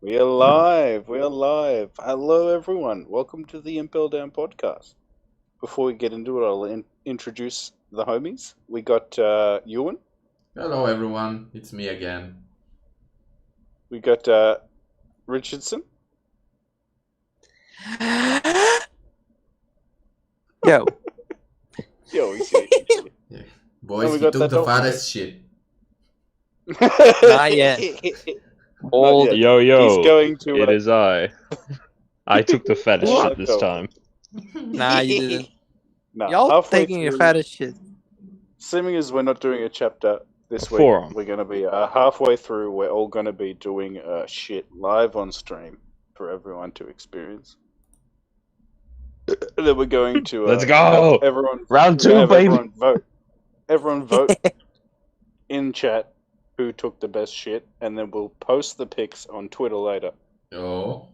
We are live. We are live. Hello, everyone. Welcome to the Impel Down podcast. Before we get into it, I'll introduce the homies. We got Yuen. Hello everyone, it's me again. We got Rchrdsn. Yo, Yo, he's here. Yeah. Boys, we he got took that the Dolphin. fattest shit. Not yet. Old. yet. Yo, He's going to. it is I. I took the fattest What? shit this time. Nah, you didn't. Nah, Y'all halfway taking your through- fattest shit. Assuming as we're not doing a chapter this week, Forum. we're going to be halfway through. We're all going to be doing shit live on stream for everyone to experience. And then we're going to Let's go! Everyone Round we're gonna 2, have baby! Everyone vote in chat who took the best shit, and then we'll post the pics on Twitter later. Oh.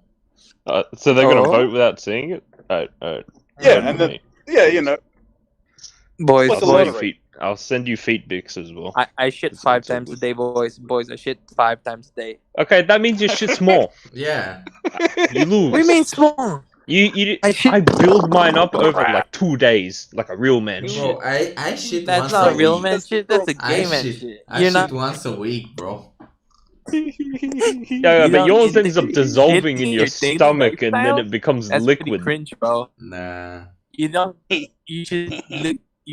So they're gonna Oh. vote without seeing it? Alright. Yeah, Vote and for then me. yeah, you know, Boys, Like a I'll lot send of boys. you feet. I'll send you feet pics as well. I shit It's 5 not so times a good. day, boys. Boys, I shit 5 times a day. Okay, that means your shit's small. Yeah. You lose. What do you mean small? I build mine up over like 2 days, like a real man. Bro, I shit That's once not a real week. man shit. That's a I gay man shit, shit. I You're shit not. once a week, bro. Yeah, You but don't- yours you- ends up you dissolving in shitting your your daily stomach and then lifestyle? it becomes That's pretty liquid. cringe, bro. Nah. You know, you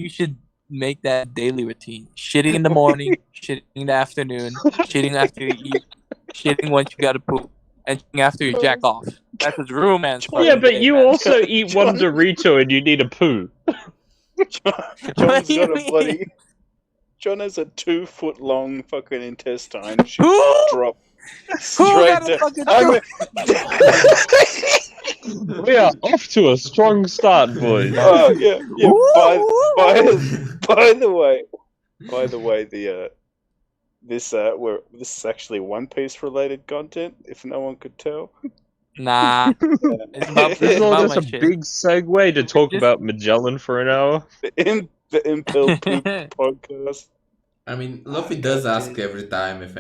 should make that daily routine. Shitting in the morning, shitting in the afternoon, shitting after you eat, shitting once you gotta poop, and shitting after you jack off. That's a real man's Yeah, fucking but day, you man. also eat one John- Dorito and you need a poo. John's do you got a bloody. mean? John has a 2-foot long fucking intestine. Should Who? drop Who straight got a down. fucking I'm We are off to a strong start, boys. Oh yeah, yeah. Woo! By the way, this is actually One Piece related content. If no one could tell, Nah, it's about, This it's is all about just my a shit. big segue to talk Just- about Magellan for an hour. the Impel Poop podcast. I mean, Luffy does ask every time if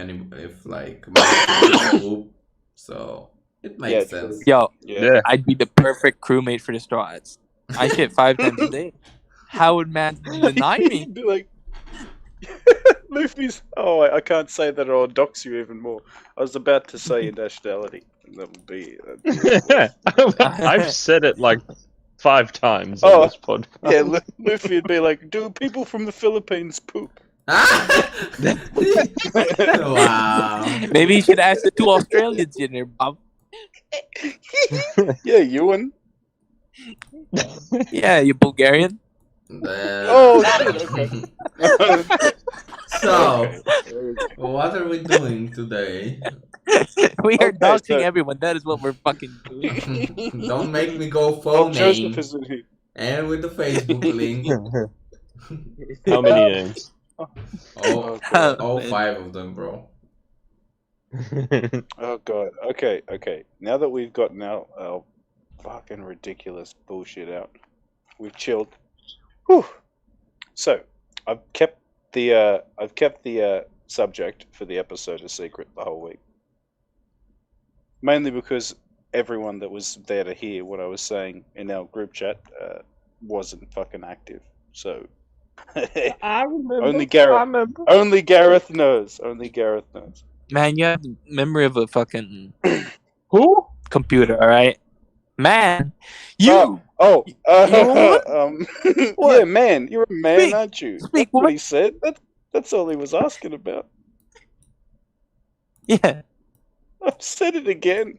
like my poop, so it makes Yeah, sense. Yo, Yeah, I'd be the perfect crewmate for the Straw Hats. I shit 5 times a day. How would man deny me? You'd be like, Luffy's. Oh, I can't say that, or I'll dox you even more. I was about to say your nationality. That would be. I've said it like 5 times Oh, on this podcast. Yeah, Luffy would be like, "Do people from the Philippines poop?" Wow. Maybe you should ask the 2 Australians in there, Bob. Yeah, Ewan. Yeah, you Bulgarian. Oh, shit, okay. So, what are we doing today? We are Okay, doxing so- everyone. That is what we're fucking doing. Don't make me go Oh, phone Joseph name isn't here. and with the Facebook link. How many names? Oh, God. all Man. 5 of them, bro. Oh god. Okay. Now that we've gotten our fucking ridiculous bullshit out, we've chilled. Whew. So I've kept the subject for the episode a secret the whole week, mainly because everyone that was there to hear what I was saying in our group chat wasn't fucking active. So I remember. Only Gareth. I remember. only Gareth knows. Only Gareth knows. Man, you have the memory of a fucking Who? computer, alright? Man, you Oh, What? yeah, man, you're a man, Speak. aren't you? Speak, That's what what? he said. That's all he was asking about. yeah. I've said it again.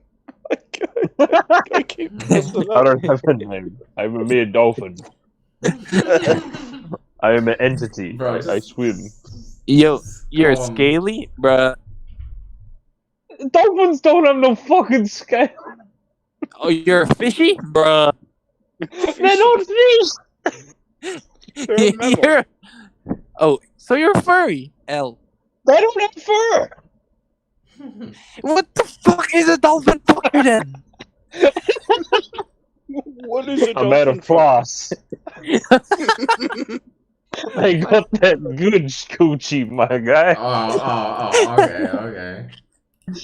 I keep messing I up. don't have a name. I'm a mere dolphin. I am an entity. Bro, I swim. Yo, you're Come on. scaly, bruh. Dolphins don't have no fucking scale. Oh, you're fishy, bruh. They're not fish. They're a mammal. You're... Oh, so you're furry, L. They don't have fur. What the fuck is a dolphin for then? What is a I'm out dolphin of floss. I got that good coochie, my guy. Oh, okay.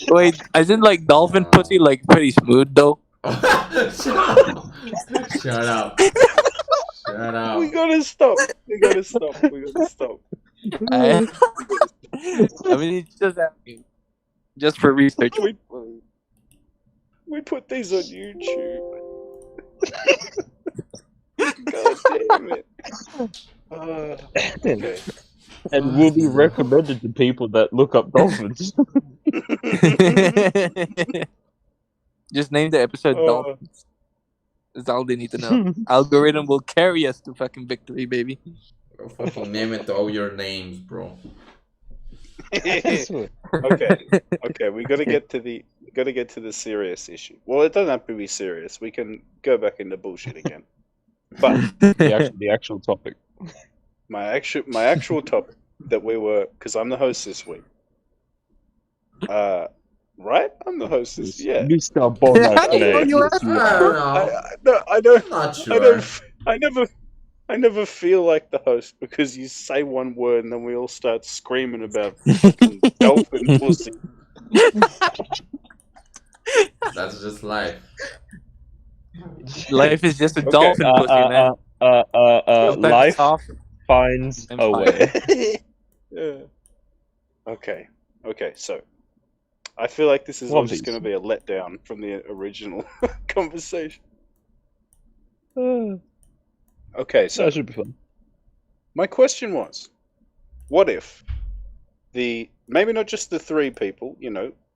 Wait, isn't like dolphin pussy like pretty smooth though? Shut up. Shut up. Shut We up. gotta stop. We gotta stop. We gotta stop. I, I mean, it's just asking, just for research. We put these on YouTube. God damn it. Okay. And will be recommended to people that look up dolphins. Just name the episode Dolphins. That's all they need to know. Algorithm will carry us to fucking victory, baby. Bro, fucking name it all your names, bro. Okay. Okay, we gotta get to the serious issue. Well, it doesn't have to be serious. We can go back into bullshit again. But the actual topic. my actual topic that we were, because I'm the host this week. Right? I'm the host this. Yeah. Mr. Bonar I today. know you I don't know. I don't. I'm not sure. I never feel like the host because you say one word and then we all start screaming about fucking dolphin pussy. That's just life. Life is just a Okay, dolphin pussy, man. Sometimes Life soft, finds I'm a way. Yeah. Okay. So I feel like this is One all just Piece. going to be a letdown from the original conversation. Okay, so That should be fun. my question was, what if maybe not just the three people,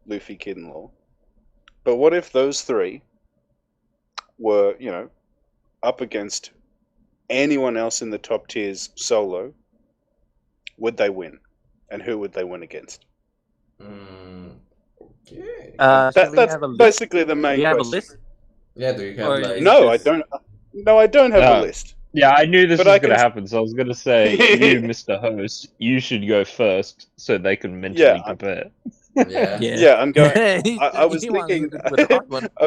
Luffy, Kid, and Law, but what if those three were, up against anyone else in the top tiers solo? Would they win? And who would they win against? Okay. so we That's have a list. basically the main We have a question. list. Yeah, do you have Or like... No, I just- don't. No, I don't have a No. list. Yeah, I knew this But was I going to can- happen, so I was going to say, you, Mr. Host, you should go first so they can mentally Yeah, compare. Yeah. Yeah, I'm going. I was He wanted thinking. to put the hard one. I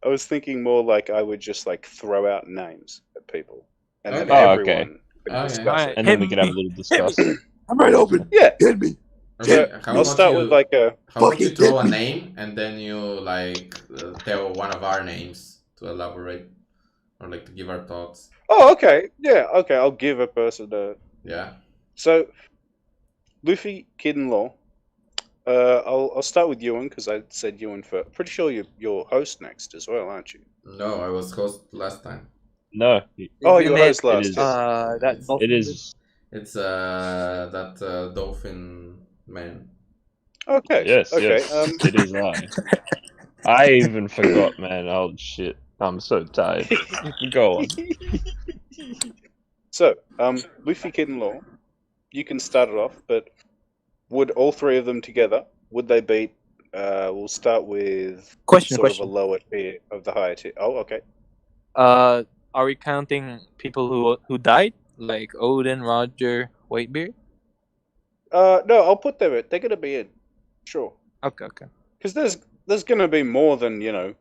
was thinking more like I would just like throw out names at people, and then Okay. Oh, everyone okay. could Okay. discuss Alright. it. And then we Hit could have a me. little discuss. I'm right open. Yeah. Hit me. Okay, how I'll about start you, with like a. how about you Fucking throw a hit me. name and then you like tell one of our names to elaborate or like to give our thoughts. Oh, okay. Yeah. Okay. I'll give a person a. Yeah. So, Luffy, Kid, and Law. I'll start with Yuen because I said Yuen first. Pretty sure you're host next as well, aren't you? No, I was host last time. No, Oh, Isn't you were host last. it, Yes. that dolphin it is. It's that dolphin man. Okay. Yes, Okay. yes. It is I even forgot, man. Oh, shit. I'm so tired. Go on. So, Luffy, Kid, and Law. You can start it off, but would all three of them together? Would they beat? We'll start with Question. of a lower tier of the higher tier. Oh, okay. Are we counting people who died, like Odin, Roger, Whitebeard? No, I'll put them. They're gonna be in. Sure. Okay. Because there's gonna be more than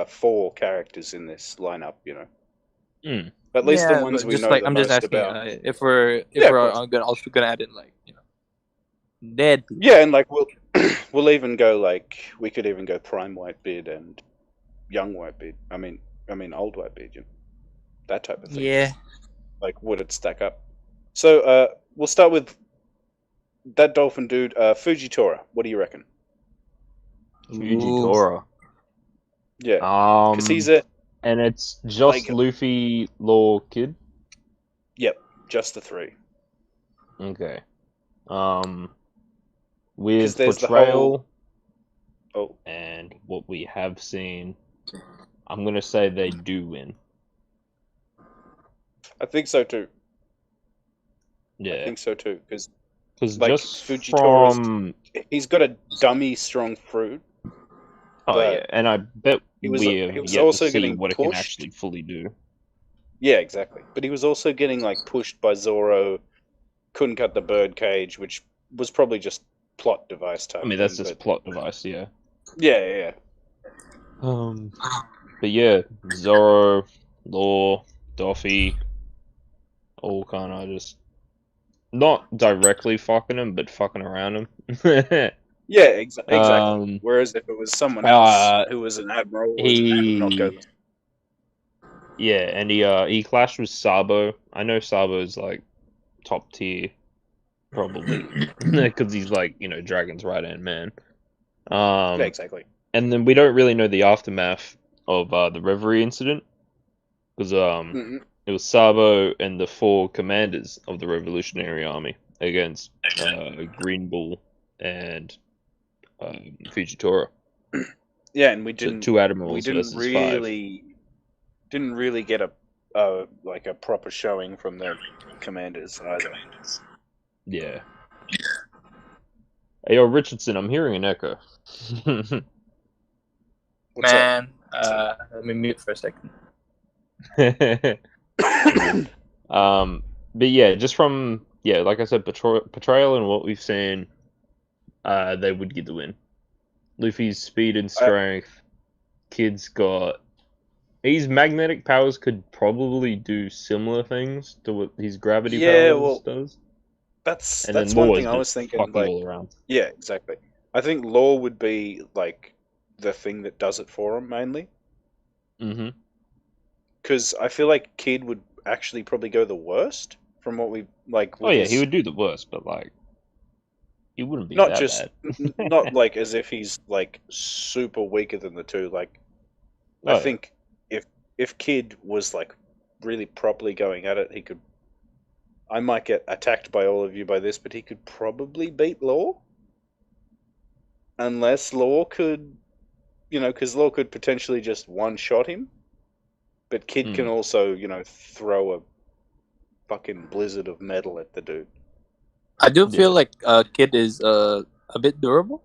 4 characters in this lineup. Mm. At least Yeah, the ones but we just know like the I'm just most asking about. if we're Yeah, of course. also gonna add in like dead people. Yeah, and like we'll even go like we could even go Prime Whitebeard and Young Whitebeard. I mean Old Whitebeard. That type of thing. Yeah. Like, would it stack up? So, we'll start with that dolphin dude, Fujitora. What do you reckon? Fujitora. Yeah, because he's and it's just like- Luffy, Law, Kid. just the 3. Okay. 'Cause With there's the Portrayal Oh, and what we have seen, I'm gonna say they do win. I think so too. I Yeah, think so too. Because because like, just Fujitora's- from he's got a dummy strong fruit. oh but yeah, and I bet he was- we he have was yet also to see getting what it can pushed. actually fully do. Yeah, exactly. But he was also getting like pushed by Zoro. Couldn't cut the bird cage, which was probably just plot device type. I mean, that's thing, just a but- plot device, yeah. Yeah. But yeah, Zoro, Law, Dolphy, all kind of just not directly fucking him, but fucking around him. Yeah, exactly. Um, Whereas if it was someone else uh, who was an admiral, would not go. he and he clashed with Sabo. I know Sabo's like top tier, probably, because he's like Dragon's right hand man. Yeah, exactly. And then we don't really know the aftermath of the Reverie incident because Mhm. it was Sabo and the 4 commanders of the Revolutionary Army against Green Bull and Fujitora. Yeah, and we So didn't 2 admirals versus 5. didn't really get a like a proper showing from the commanders either. Yeah. Hey, yo, Rchrdsn, I'm hearing an echo. What's up? Man, let me mute for a second. But yeah, just from like I said, portrayal and what we've seen, they would get the win. Luffy's speed and strength, Kid's got his magnetic powers could probably do similar things to what his gravity powers does. That's And then one Law thing is I was just thinking. fucking Like, all around. yeah, exactly. I think law would be like the thing that does it for him mainly, Mm-hmm. because I feel like Kid would actually probably go the worst from what we like. Oh With yeah, his, he would do the worst, but like he wouldn't be not that just bad. not like as if he's like super weaker than the two. Like, I Oh, yeah. think if Kid was like really properly going at it, he could. I might get attacked by all of you by this, but he could probably beat Law, unless Law could, because Law could potentially just one shot him, but Kid can also, throw a fucking blizzard of metal at the dude. I do feel Yeah. like Kid is a bit durable,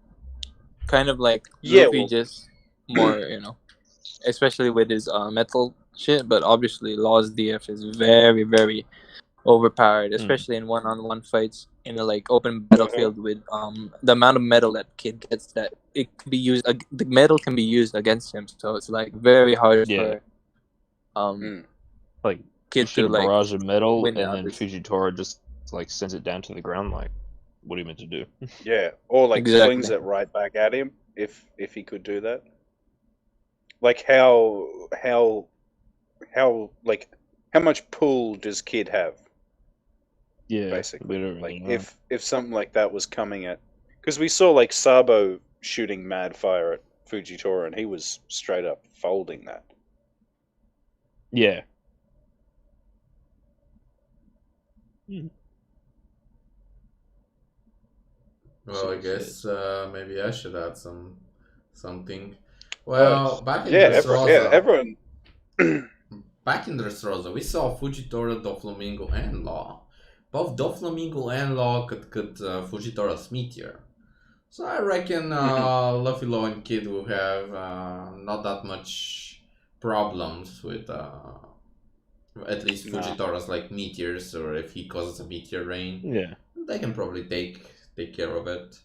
kind of like Yeah, Luffy, well- just more, especially with his metal shit. But obviously, Law's DF is very, very overpowered, especially in one-on-one fights in a like open battlefield with the amount of metal that Kid gets, that it can be used. The metal can be used against him, so it's like very hard for like Kid shoot to a barrage of metal, win and then others. Fujitora just like sends it down to the ground. Like, what are you meant to do? Yeah, or like Exactly. flings it right back at him if he could do that. Like how like how much pull does Kid have? Yeah, Basically, we don't really like know. if something like that was coming at, because we saw like Sabo shooting mad fire at Fujitora, and he was straight up folding that. Yeah. Well, I guess maybe I should add something. Well, back in Yeah, Dressrosa, everyone. back in Dressrosa, we saw Fujitora, Doflamingo, and Law. Both Doflamingo and Law could Fujitora's meteor. So I reckon Luffy, Law, and Kid will have not that much problems with at least Fujitora's like meteors, or if he causes a meteor rain. Yeah. They can probably take care of it.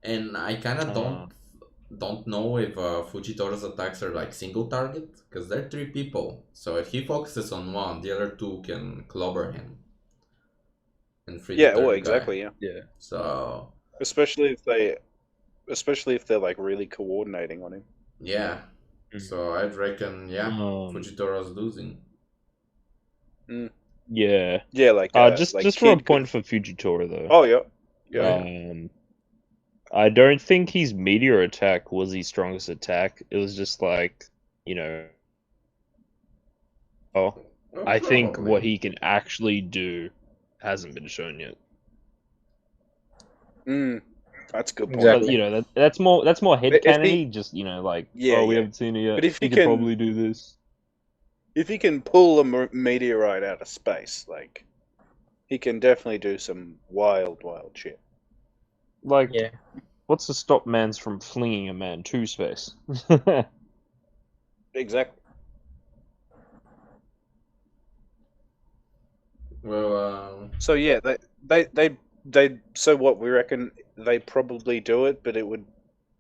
And I kind of don't know if Fujitora's attacks are like single target, because they're 3 people. So if he focuses on one, the other 2 can clobber him and free the third exactly, guy. yeah. So especially if they're like really coordinating on him. yeah. So I'd reckon Fujitora's losing. Yeah. Yeah, like just like for a Kid point for Fujitora though. Oh yeah. I don't think his meteor attack was his strongest attack. It was just like, I think what he can actually do hasn't been shown yet. That's a good point. Exactly. But, that's more headcanon-y, just we Yeah. haven't seen it yet. But if he he could can- probably do this. If he can pull a meteorite out of space, like he can definitely do some wild shit. Like, Yeah. what's to stop mans from flinging a man to space? Exactly. Well, So yeah, they so what we reckon they probably do it, but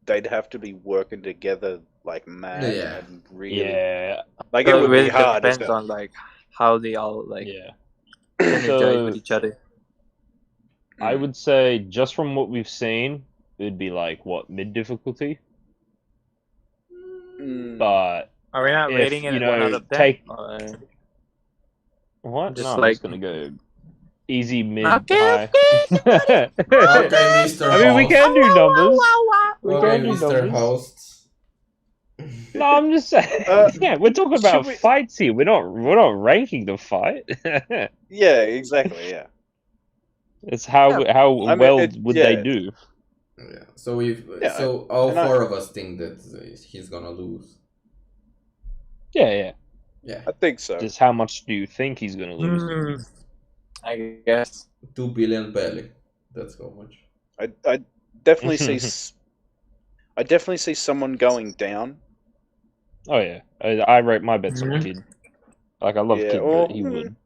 they'd have to be working together like mad Yeah. and really Yeah. like So it would really be hard. depends on like how they all like Yeah. synergize with each other. I would say, just from what we've seen, it'd be like what, mid difficulty. Mm, But Are we not if, rating it you 1 out know, of 10? take Or... what? Just No, I'm like- just gonna go easy, mid, Okay, high. Okay, Mr. I mean, we Host. can do numbers. We Okay, can do Mr. numbers. Host. No, I'm just saying. Yeah, we're talking about we- fights here. We're not ranking the fight. yeah, exactly. Yeah. It's how Yeah, how I mean, well it- would yeah. they do? Yeah. So Yeah, so all and I- 4 of us think that he's gonna lose. Yeah. Yeah. I think so. Just how much do you think he's gonna lose? I guess. 2 billion belly. That's how much. I definitely see. I definitely see someone going down. Oh yeah, I rate my bets on Mhm. Kid. Like I love Yeah, Kid, or- but he would.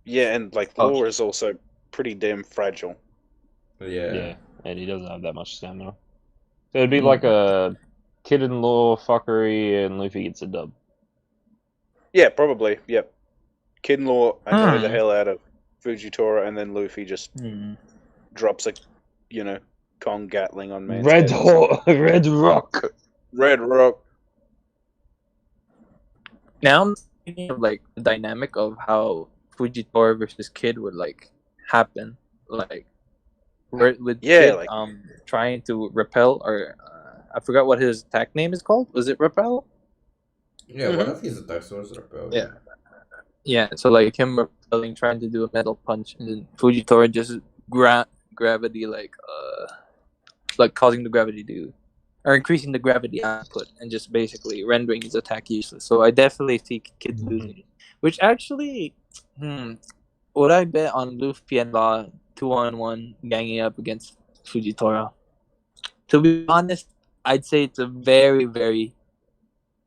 Yeah, and like Oh. Law is also pretty damn fragile. Yeah, and he doesn't have that much stamina. So it'd be Mm. like a Kid and Law fuckery, and Luffy gets a dub. Yeah, probably. Yep. Kinlaw annoy the Hmm. hell out of Fujitora, and then Luffy just Hmm. drops a, Kong Gatling on man's Red head or something. Red Rock. Red Rock. Now I'm thinking of like the dynamic of how Fujitora versus Kid would like happen, like with Yeah, Kid like- trying to repel, or I forgot what his attack name is called. Was it repel? Yeah, one of his attacks was repel. Yeah. Yeah, so like him repelling, trying to do a metal punch, and then Fujitora just gravity like causing the gravity to, or increasing the gravity output, and just basically rendering his attack useless. So I definitely see Kid losing, which actually, would I bet on Luffy and Law 2-on-1 ganging up against Fujitora? To be honest, I'd say it's a very, very.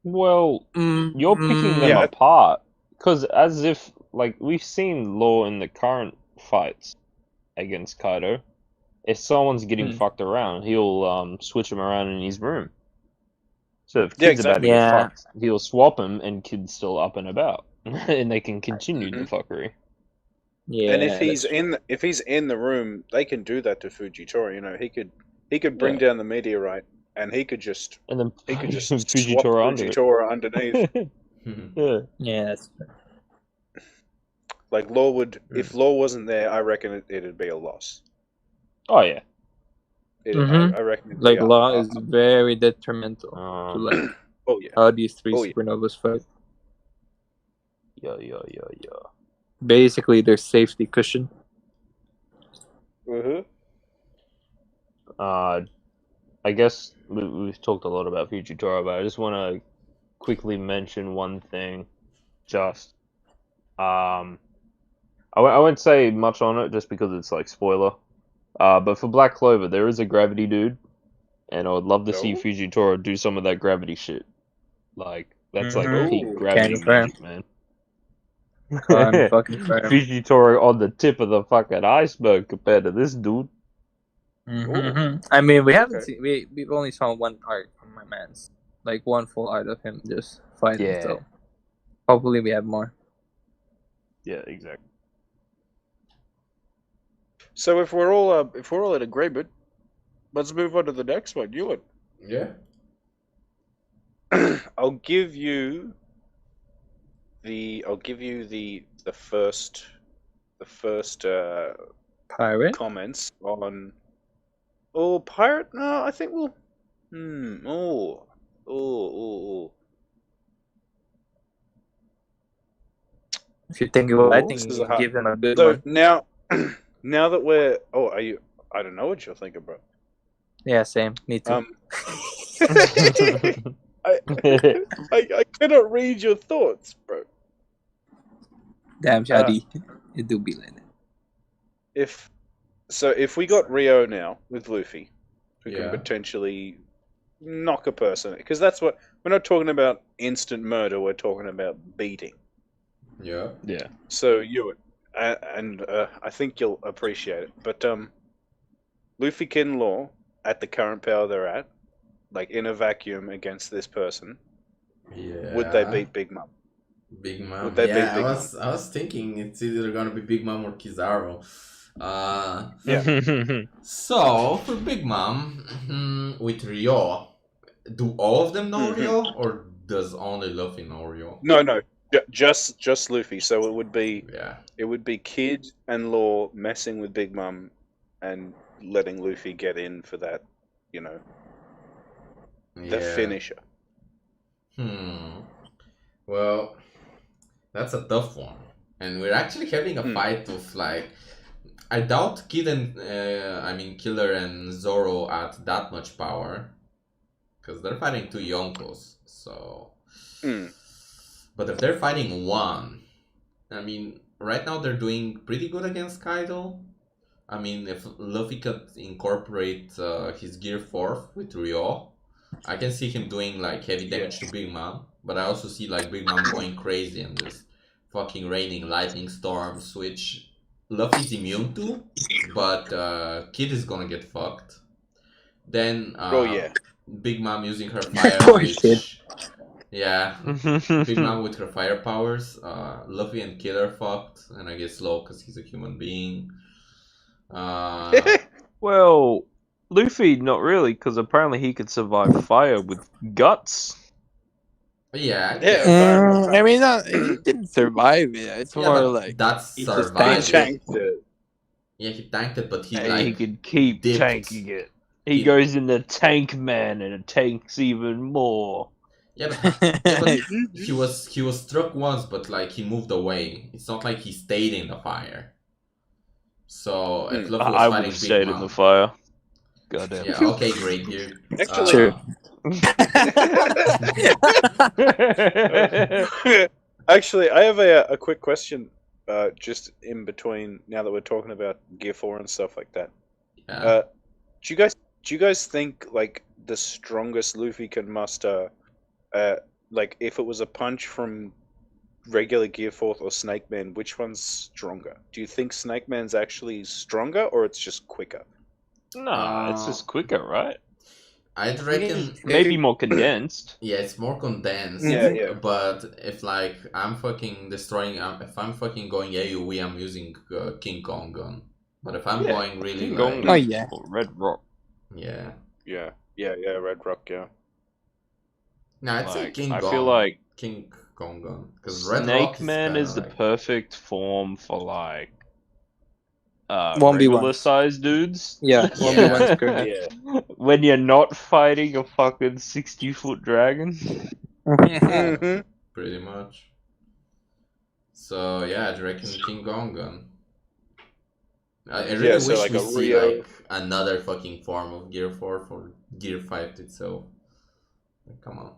Well, you're picking them Yeah. apart because as if like we've seen Law in the current fights against Kaido. If someone's getting fucked around, he'll switch him around in his room. So if Yeah, Kid's about to exactly. get Yeah. fucked, he'll swap him, and Kid's still up and about, and they can continue the fuckery. Yeah, And if he's that's in the room, they can do that to Fujitora. He could bring Yeah. down the meteorite, and he could just And then swap Fujitora under it. Fujitora underneath. Yeah. yeah, that's Like Law would, if Law wasn't there, I reckon it'd be a loss. Oh yeah. Mhm. I reckon it'd like be a- Law is very detrimental to Um, like Oh yeah. how these three Oh, yeah. supernovas fight. yeah. Basically, their safety cushion. Uh-huh. I guess we've talked a lot about Fujitora, but I just want to quickly mention one thing. Just, I won't say much on it just because it's like spoiler. But for Black Clover, there is a gravity dude, and I would love to see Oh. Fujitora do some of that gravity shit. Like that's like Mhm. peak Ooh. gravity Can't confirm. magic, man. Can't fucking confirm. Fujitora on the tip of the fucking iceberg compared to this dude. Mhm. I mean, we haven't Okay. seen. We've only saw one art from my man's, like one full art of him just fighting. Yeah. So hopefully we have more. Yeah, exactly. So if we're all in agreement, let's move on to the next one. Yuen. Yeah. I'll give you the first Pirate. comments on. Oh, pirate? No, I think we'll. Oh. If you think of it, I Oh, think this you is a can hard- give him a good So one. now that we're. Oh, are you? I don't know what you're thinking, bro. Yeah, same. Me too. I cannot read your thoughts, bro. Damn, Shadi, it do be like that. If we got Rio now with Luffy, who Yeah. can potentially knock a person, because that's what we're not talking about instant murder. We're talking about beating. Yeah. Yeah. So Ewan, and I think you'll appreciate it. But Luffy, Kid, and Law at the current power they're at, like in a vacuum against this person, Yeah. would they beat Big Mom? Big Mom? Would they beat Yeah, Big I was thinking it's either gonna be Big Mom or Kizaru. So for Big Mom, with Ryo, do all of them know Ryo, or does only Luffy know Ryo? No. Just Luffy. So Yeah. it would be Kid and Law messing with Big Mom and letting Luffy get in for that, you know, the Yeah. finisher. Well, that's a tough one, and we're actually having a fight of like. I doubt Kid and Killer and Zoro at that much power, because they're fighting two Yonkos. So, but if they're fighting one, I mean, right now they're doing pretty good against Kaido. I mean, if Luffy could incorporate his Gear 4 with Ryo, I can see him doing like heavy damage to Big Mom. But I also see like Big Mom going crazy and just fucking raining lightning storms, which Luffy's immune to, but Kid is gonna get fucked. Then Big Mom using her fire, Poor which Kid. yeah, Big Mom with her fire powers. Luffy and Kid are fucked, and I guess Law because he's a human being. Well, Luffy, not really, because apparently he could survive fire with guts. Yeah. I mean, he didn't survive it. It's more like that's he just surviving. tanked it. Yeah, he tanked it, but he He could keep dipped. tanking it. He goes in the tank man, and it tanks even more. Yeah, but he was struck once, but like he moved away. It's not like he stayed in the fire. So if Luffy was I would fighting have Big stayed Mom, in the fire. Goddamn. Yeah. Okay, great, dude. Actually, actually, I have a quick question. Just in between, now that we're talking about Gear 4 and stuff like that. Yeah. Do you guys think like the strongest Luffy can muster, like if it was a punch from regular Gear 4 or Snake Man, which one's stronger? Do you think Snake Man's actually stronger or it's just quicker? No, it's just quicker, right? I'd reckon maybe more condensed. Yeah, it's more condensed. Yeah. But if like I'm fucking destroying, if I'm fucking going AoE, I'm using King Kong gun. But if I'm going really King like, Kong or Red Rock. Yeah, Red Rock, yeah. No, I'd say King Kong. I feel like King Kong gun because Snake Man is the perfect form for like 1v1 regular sized dudes. Yeah, 1v1's good. Yeah. When you're not fighting a fucking 60-foot dragon. Pretty much. So yeah, I'd reckon King Kong gun. I really wish like we a see Rio. like another fucking form of Gear 4 for Gear 5 itself. Come on.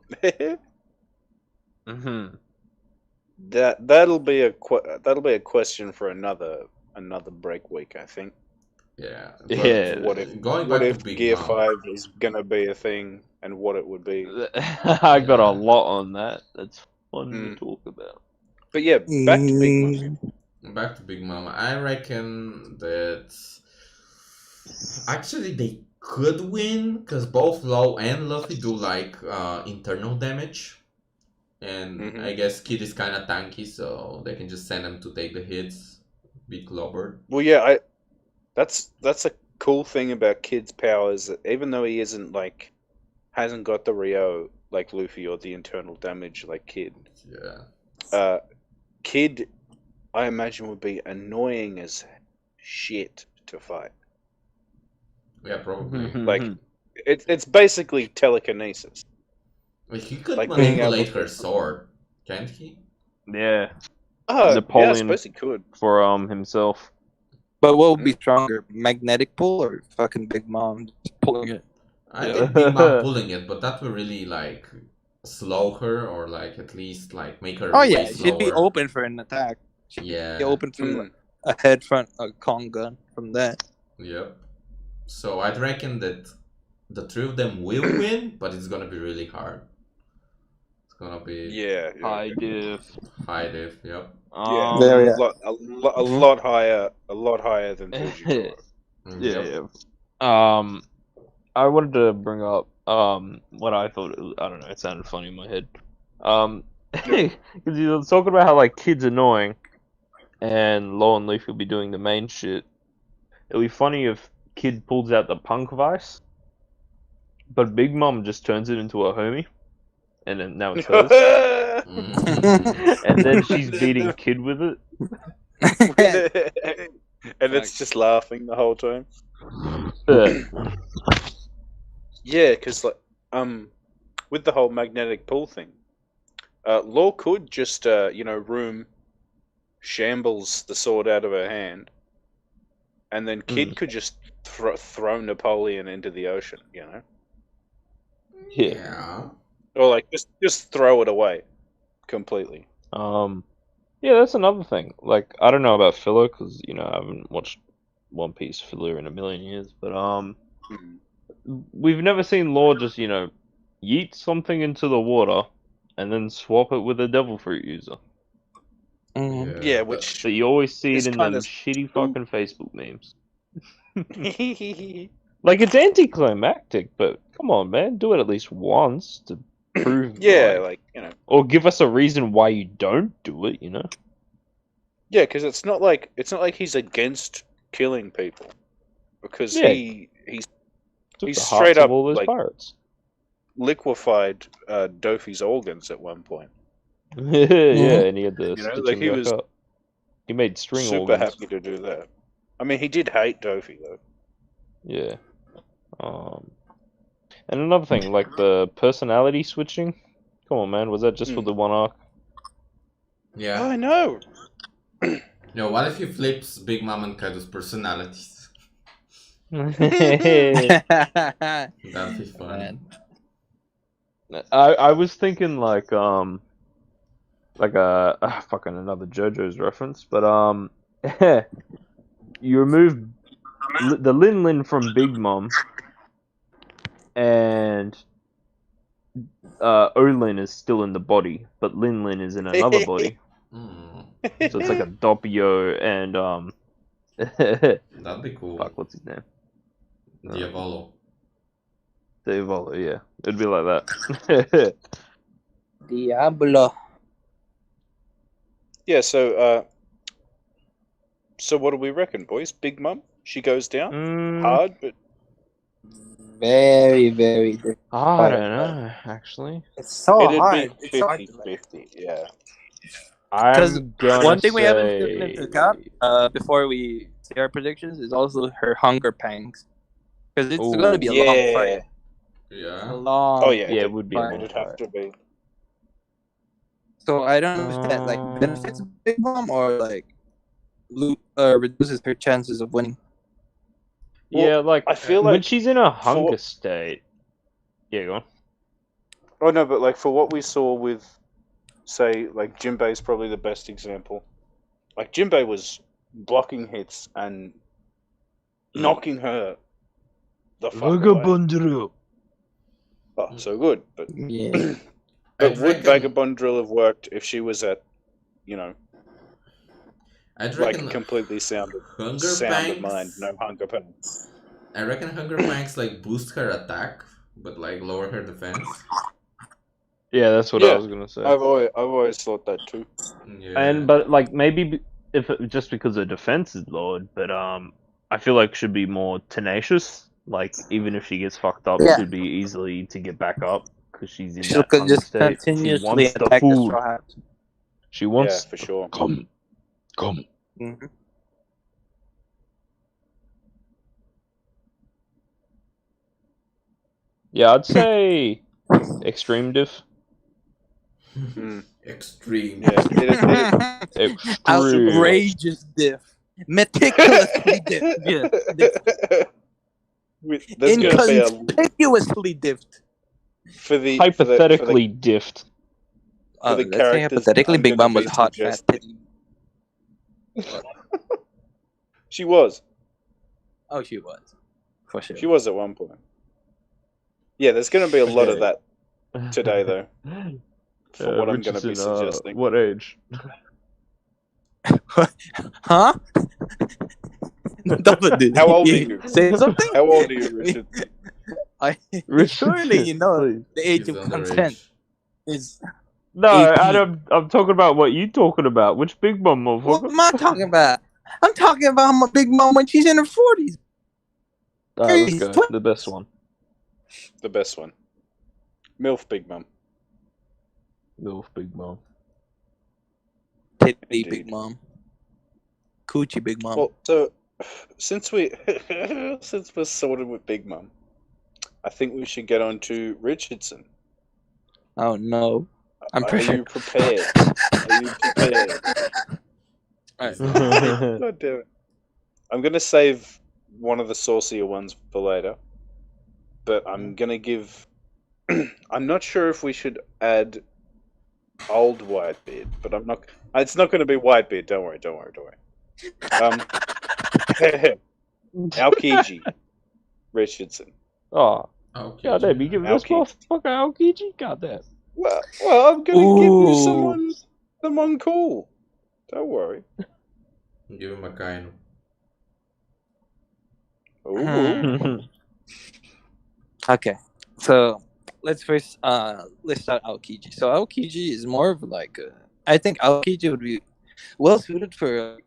That'll be a question for another break week, I think. Yeah. What if Big Gear Mom. 5 is gonna be a thing and what it would be? I got a lot on that. That's fun to talk about. But yeah, back to Big Mom. Back to Big Mom. I reckon that actually they could win because both Law and Luffy do like internal damage. And I guess Kid is kind of tanky, so they can just send him to take the hits, be clobbered. Well, yeah, that's a cool thing about Kid's powers. That even though he isn't like hasn't got the Rio like Luffy or the internal damage like Kid. Yeah. Kid, I imagine, would be annoying as shit to fight. Yeah, probably. Like it's basically telekinesis. Like, he could like manipulate her sword, can't he? Yeah. Napoleon, I suppose he could. For himself. But what would be stronger, magnetic pull or fucking Big Mom just pulling it? I think Big Mom pulling it, but that would really like slow her or like at least like make her. Oh yeah, slower. she'd be open for an attack. She'd be open from a head front, a Kong gun from that. Yep. So I'd reckon that the three of them will win, but it's gonna be really hard. It's gonna be high diff. Yep. A lot higher than Fujitora. Yeah. I wanted to bring up what I thought. I don't know. It sounded funny in my head. Because you were talking about how like Kid's annoying, and Law and Luffy will be doing the main shit. it'll be funny if Kid pulls out the punk vice, but Big Mom just turns it into a homie, and then now it's hers, and then she's beating Kid with it. And it's just laughing the whole time. Yeah. Yeah, because like with the whole magnetic pull thing, Law could just room shambles the sword out of her hand, and then Kid could just throw Napoleon into the ocean, Yeah. Yeah. or like just throw it away completely. Yeah, that's another thing. Like, I don't know about filler because I haven't watched One Piece filler in a million years, but we've never seen Law just yeet something into the water and then swap it with a devil fruit user. Yeah, which But you always see It's it in them kinda shitty fucking Facebook memes. Like, it's anticlimactic, but come on, man, do it at least once to prove. Or give us a reason why you don't do it. Yeah, because it's not like he's against killing people, because Yeah. he's Took He's the straight hearts of up, all those like- pirates. liquefied Dofi's organs at one point. Yeah, and he had to You know, stitch like, him he back was up. He made string Super organs. happy to do that. I mean, he did hate Dofi though. Yeah. And another thing, like the personality switching. Come on, man, was that just for the one arc? Yeah. I know. What if he flips Big Mom and Kaido's personalities? That'd be fun. Man. I was thinking like fucking another JoJo's reference, but you remove the Lin Lin from Big Mom, and Olin is still in the body, but Lin Lin is in another body, Mm, so it's like a Doppio and that'd be cool. fuck, what's his name? Diavolo. Diavolo, yeah, it'd be like that. Diablo. Yeah. So what do we reckon, boys? Big Mum, she goes down hard, but Very, very different. I don't know, actually. It's so it'd hard. be It's so hard to 50-50. Yeah. Because I'm gonna one thing we haven't say... taken into account before we say our predictions is also her hunger pangs. Because it's Ooh. going to be a long fight. A Yeah. long. Oh yeah. Yeah, it would be a Right. long It'd have fight. to be. So I don't know if that benefits Big Mom or reduces her chances of winning. Yeah, like I feel when like she's in a hunger state. Yeah, go on. Oh no, but like for what we saw with, say, like Jinbei's probably the best example. Like Jinbei was blocking hits and knocking her the fuck away. Oh, so good. But Yeah. but I'd would reckon- Vagabond Drill have worked if she was at, I'd like reckon completely sound Hunger of Pangs. mind, no hunger pangs? I reckon Hunger Pangs like boost her attack, but like lower her defense. Yeah, that's what I Yeah, was gonna say. I've always thought that too. Yeah. But like maybe if just because her defense is lowered, but I feel like she'd be more tenacious. Like even if she gets fucked up, Yeah. she'd be easily to get back up because she's in She that could hunger just state. She continuously wants the attack the food. Straw Hats. She wants Yeah, for sure. come. Mhm. Yeah, I'd say extreme diff. Mm. Extreme. Yeah, it'd- Extreme. Outrageous diff. Meticulously diff. Yeah. There's gonna be a Inconspicuously diffed. for the Hypothetically diffed. for the Let's say characters hypothetically, I'm Big gonna Mom was be hot, fat, suggesting. titty. She was. Oh, she was. For sure. She was at one point. Yeah, there's going to be a lot of that today, though. For what I'm going to be Richardson, suggesting. what age? Huh? Dolphin, dude. How old are you? Say something? How old are you, Richard? Surely you know Please. the age He's of underage. consent is. No, 18. Adam, I'm talking about what you talking about. Which Big Mom What motherfucker? am I talking about? I'm talking about my Big Mom when she's in her 40s. Alright, let's Jeez, go. what? The best one. The best one. MILF Big Mum. MILF Big Mom. Titty Indeed. Big Mom. Coochie Big Mom. Well, so since we're sorted with Big Mum, I think we should get on to Rchrdsn. Oh no. I'm Are prepared. you prepared? Are you prepared? Alright. God damn it. I'm gonna save one of the saucier ones for later, but I'm gonna give. I'm not sure if we should add old Whitebeard, but I'm not. It's not going to be Whitebeard. Don't worry. Aokiji Rchrdsn. Oh, Okay. goddamn, you giving this Aokiji. motherfucker Aokiji? Goddamn. Well, I'm going to give you Ooh. someone cool. Don't worry. Give him a kind. Ooh. Okay. So let's first list out Aokiji. So Aokiji is more of like I think Aokiji would be well suited for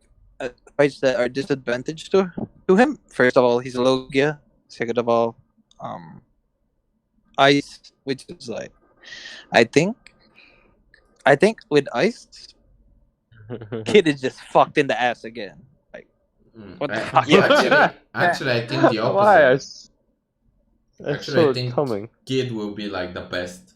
fights that are disadvantaged to him. First of all, he's a Logia. Second of all, Ice, which is like I think with Ice, Kid is just fucked in the ass again. Like what the fuck? Yeah, actually, I think the Why? opposite. I Actually, saw I it think coming. Kid will be like the best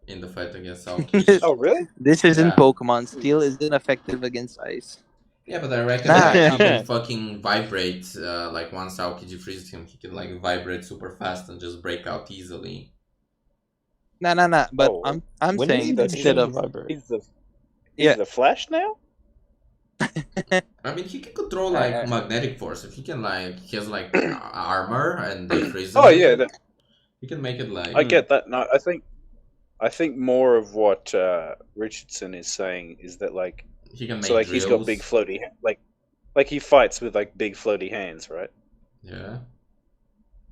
in the fight against Aokiji. Oh, really? This isn't Yeah. Pokemon. Steel isn't effective against Ice. Yeah, but I reckon Nah. like he can fucking vibrate. Like once Aokiji freezes him, he can like vibrate super fast and just break out easily. Nah. But Oh, I'm When saying did he instead change of vibrate? He's the Yeah. Flash now. I mean, he can control like magnetic force. If he can like, he has like armor and they freeze him. Oh yeah, he can make it like. I get that. No, I think more of what Rchrdsn is saying is that like He can make so like drills. he's got big floaty like he fights with like big floaty hands, right? Yeah.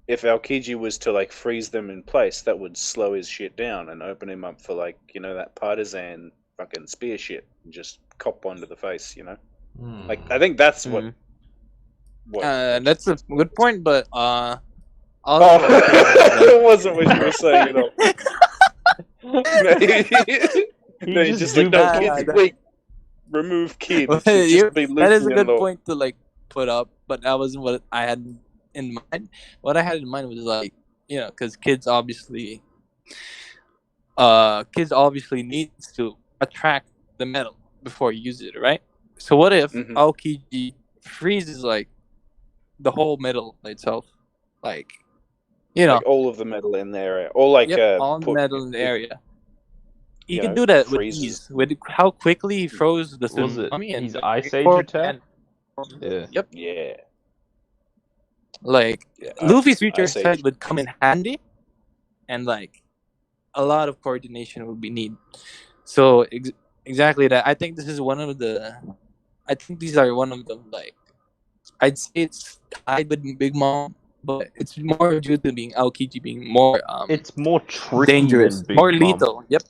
If Aokiji was to like freeze them in place, that would slow his shit down and open him up for like that partisan fucking spear shit and just cop onto the face, Like I think that's what. That's a good point, but Oh, it wasn't what you were saying at all. No, you just like no kid. Wait, remove kid. It should just be that is a Luffy good and point to like put up, but that wasn't what I had in mind. What I had in mind was like because kids obviously needs to attract the metal before you use it, right? So what if Aokiji freezes like the whole metal itself, like like all of the metal in the area, or like all the metal in the area. He can do that with ease. With how quickly he froze the tsunami and his Ice Age attack? Yeah. Yep. Yeah. Like Luffy's future set would come in handy, and like a lot of coordination would be needed. So exactly that. I think this is one of the. I think these are one of them. Like, I'd say it's tied with Big Mom, but it's more due to being Aokiji being more. It's more tricky dangerous, than Big more Mom. lethal. Yep.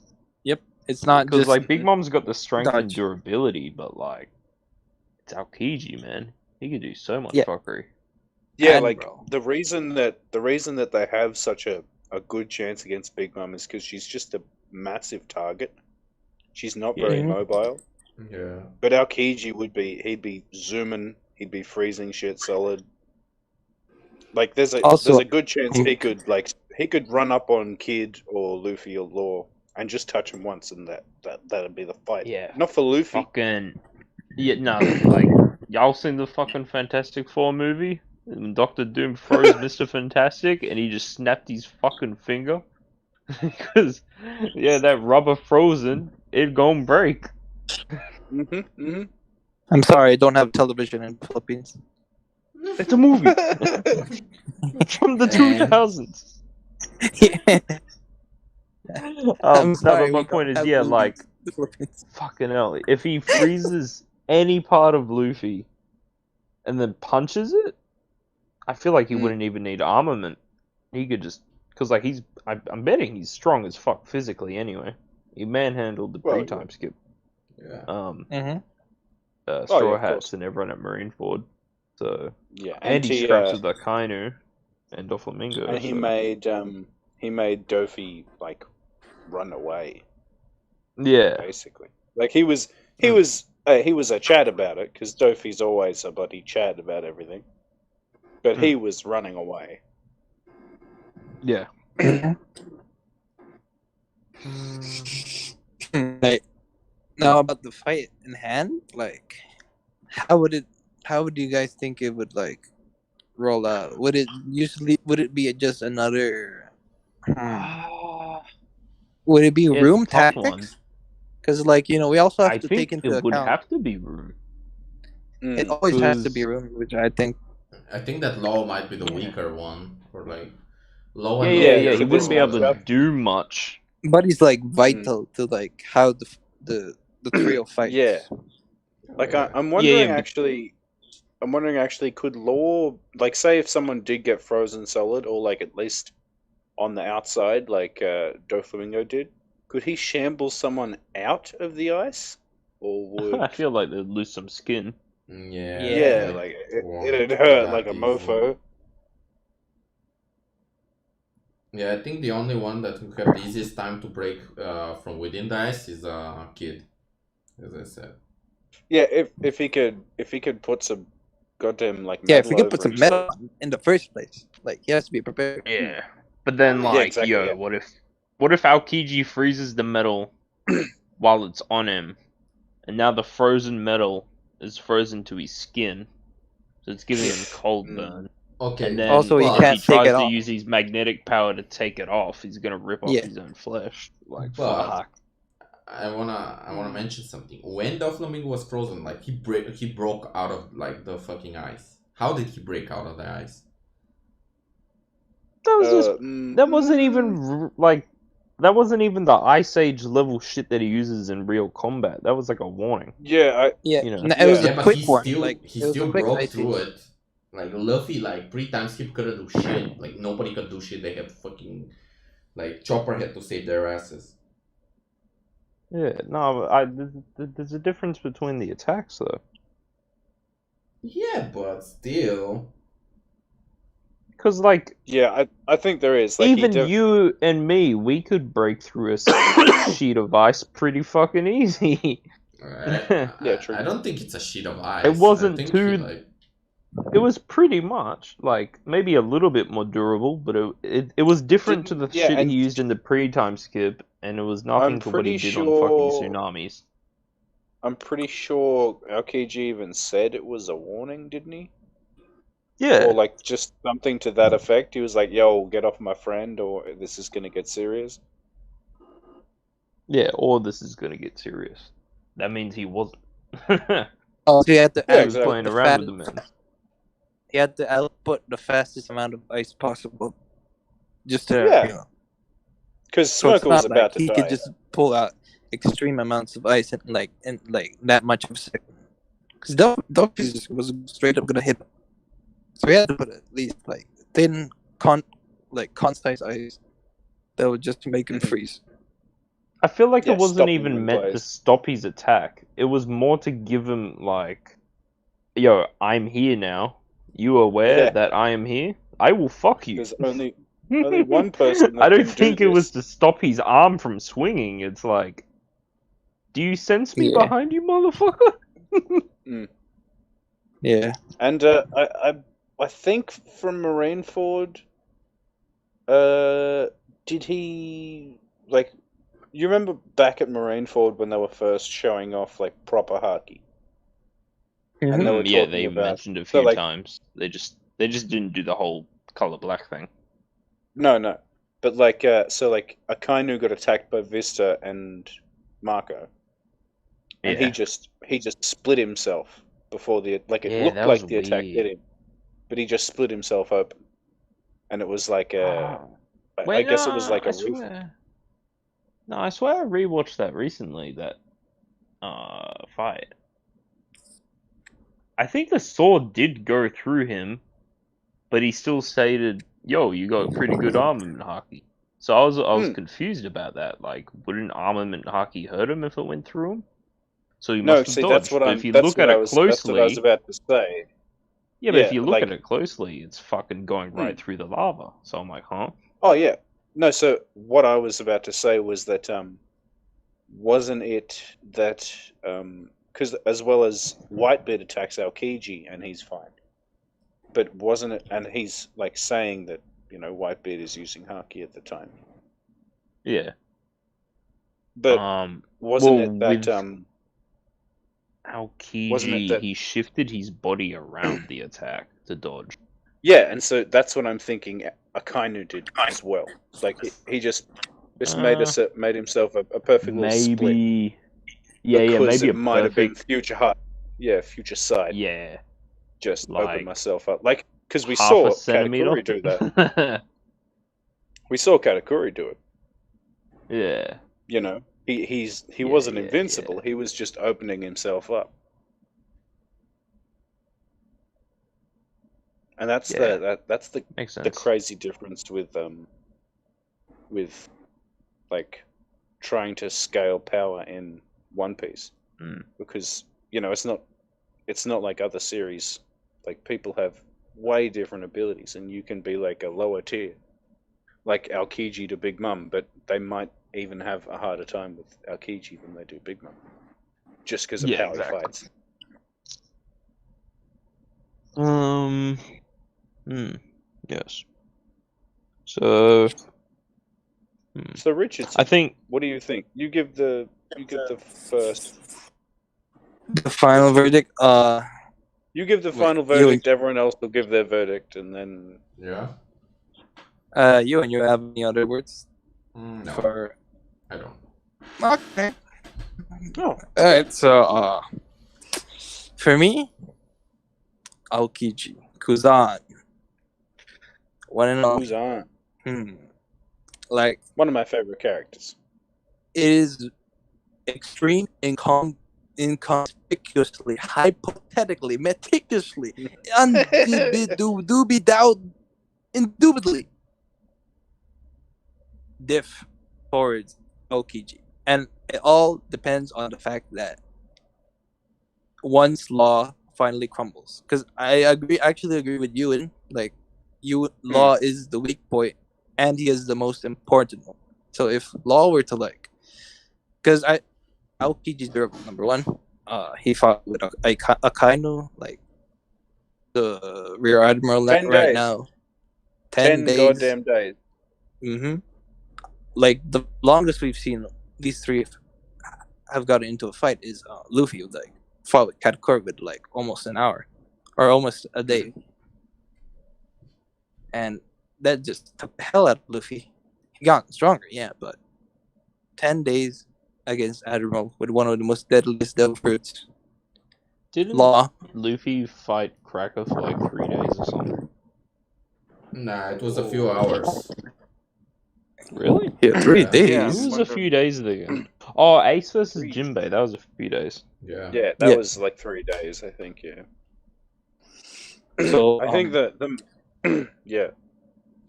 It's not because just like Big Mom's got the strength and dodge. durability, but like it's Aokiji, man. He can do so much fuckery. Yeah, Admiral. the reason that they have such a good chance against Big Mom is because she's just a massive target. She's not very mobile. Yeah. But Aokiji he'd be zooming, he'd be freezing shit solid. Like there's a good chance he could run up on Kid or Luffy or Law and just touch him once, and that'd be the fight. Yeah. Not for Luffy. Fucking like y'all seen the fucking Fantastic Four movie? When Doctor Doom froze Mr. Fantastic and he just snapped his fucking finger? Because that rubber frozen, it gon' break. I'm sorry, I don't have television in the Philippines. It's a movie from the 2000s. I'm sorry, my point is, like, fucking hell, if he freezes any part of Luffy and then punches it, I feel like he wouldn't even need armament. He could just, because like I'm betting he's strong as fuck physically anyway. He manhandled the pre-time skip. Yeah. Straw of course. Hats and everyone at Marineford. So Yeah, and he scraps with Akainu and Doflamingo. and he made Dofi like run away, yeah. basically. Like he was a Chad about it, because Dofi's always a bloody Chad about everything. But he was running away. Yeah. Yeah. Like, now about the fight in hand, like, how would you guys think it would like roll out? Would it be just another? Would it be Yeah, it's a room tough one. tactics? Because like we also have I to think take into it would account. have to be room. It always has to be 'Cause- room, which I think. I think that Law might be the weaker one, or like Law Yeah, and yeah, Luffy yeah. are He for wouldn't this be able matchup. to do much. But he's like vital to like how the trio fights. Yeah. Like Yeah. I'm wondering but- actually. I'm wondering actually, could Law, like, say if someone did get frozen solid, or like at least on the outside, like Doflamingo did, could he shamble someone out of the ice, or would? I feel like they'd lose some skin. Yeah, Yeah, like, like won't it'd be hurt that like a easy. mofo. Yeah, I think the only one that will have the easiest time to break from within the ice is Kid, as I said. Yeah, if he could put some goddamn like Yeah, if metal we could put over some himself. metal on in the first place, like he has to be prepared. Yeah. But then, Yeah, like, exactly, yeah. what if Aokiji freezes the metal while it's on him, and now the frozen metal is frozen to his skin, so it's giving him cold burn. Okay, And then Also, he if can't he take tries it to off. use his magnetic power to take it off, he's gonna rip off Yeah. his own flesh. Like, But- fuck. I wanna mention something. When Doflamingo was frozen, like he broke out of like the fucking ice. How did he break out of the ice? That was just that wasn't even the Ice Age level shit that he uses in real combat. That was like a warning. Yeah, Yeah, You know. it was Yeah, a but quick he one. still Like he it was a still quick broke ice through age. it. Like Luffy, like 3 times he couldn't do shit. Like nobody could do shit. They had fucking like Chopper had to save their asses. Yeah, no, there's a difference between the attacks though. Yeah, but still. Because like yeah. I think there is. Like, even you and me, we could break through a sheet of ice pretty fucking easy. Yeah, true. I don't think it's a sheet of ice. It wasn't I think too- he, like, It was pretty much like maybe a little bit more durable, but it was different to the Yeah, shit and- he used in the pre-time skip, and it was nothing I'm to what he pretty did on fucking sure- tsunamis. I'm pretty sure Aokiji even said it was a warning, didn't he? Yeah, Or like just something to that effect. He was like, "Yo, get off my friend, or this is gonna get serious." yeah. Or this is gonna get serious. That means he wasn't. Oh, so he had to Yeah, He add was exactly. playing the around with fast- the man. He had to output the fastest amount of ice possible, just to Yeah. Because So it's Smoker was not about like to he die. could just pull out extreme amounts of ice in like that much of a second. Because Dolphin was straight up gonna hit him. So he had to put at least like thin, concise ice that would just make him Mhm. freeze. I feel like Yeah, it wasn't stop him even in meant to place. stop his attack. It was more to give him like, yo, I'm here now. You aware Yeah. that I am here? I will fuck you. There's only one person that I don't can do think it was this. to stop his arm from swinging. It's like, do you sense me Yeah. behind you, motherfucker? Yeah. And I think from Marineford, did he like? You remember back at Marineford when they were first showing off like proper haki? And they were Yeah, talking they about mentioned a so, few like- times. They just didn't do the whole color black thing. No, but like so like Akainu got attacked by Vista and Marco, and Yeah. he just split himself before the like it Yeah, looked that like was the attack weird. hit him, but he just split himself open, and it was like a I guess it was like a roof. No, I swear I rewatched that recently. That fight. I think the sword did go through him, but he still stated, "Yo, you got pretty good armament haki." So I was confused about that. Like, wouldn't armament haki hurt him if it went through him? so he No, must have see, dodged. But if you that's look what at I it was that's what I was closely, about to say. yeah, but if Yeah, you look like, at it closely, it's fucking going right through the lava. So I'm like, huh? oh yeah. No, so what I was about to say was that wasn't it that because as well as Whitebeard attacks Aokiji and he's fine. But wasn't it, and he's like saying that, Whitebeard is using Haki at the time. Yeah. But wasn't well, it that with wasn't it Aokiji, that he shifted his body around the attack to dodge. yeah, and so that's what I'm thinking Akainu did as well. Like he just made himself a perfect little split Maybe. because maybe it a might have been perfect. future heart. Yeah, future side. Yeah, Just like open myself up. Like, because we half saw a centimeter. Katakuri do that. We saw Katakuri do it. Yeah. He wasn't invincible. He was just opening himself up. And that's that's the Makes sense. the crazy difference with like trying to scale power in One Piece. Because, it's not like other series. Like, people have way different abilities and you can be like a lower tier. Like Aokiji to Big Mom, but they might even have a harder time with Aokiji than they do Big Mom. Just because of how he fights. Yes. So. So Rchrdsn, I think. what do you think? You give the first. The final verdict. You give the Wait, final verdict. Everyone else will give their verdict, and then. Yeah. You have any other words? No, For. I don't. Okay. Oh. Alright, so for me, Aokiji, Kuzan. One and all. Who's on? Like, One of my favorite characters. it is extreme, inconspicuously, hypothetically, meticulously, indubitably diff towards Aokiji. And it all depends on the fact that once law finally crumbles. Because I actually agree with Yuen. Like, law is the weak point, and he is the most important one. So if law were to because Aokiji's durable, number one. He fought with Akainu, like the rear admiral 10 right days. now. 10 days. goddamn days. Like, the longest we've seen these three have gotten into a fight is Luffy, who fought with Katakuri with almost an hour or almost a day, and that just took the hell out of Luffy. He got stronger, yeah, but 10 days against Admiral with one of the most deadliest devil fruits. Didn't law. Luffy fight Cracker for 3 days or something? Nah, it was a few hours. Really? Yeah, 3 days. Yeah, It was a few days ago. Oh, Ace versus Jinbei. That was a few days. Yeah. Yeah, that was 3 days, I think. Yeah. So I think the yeah.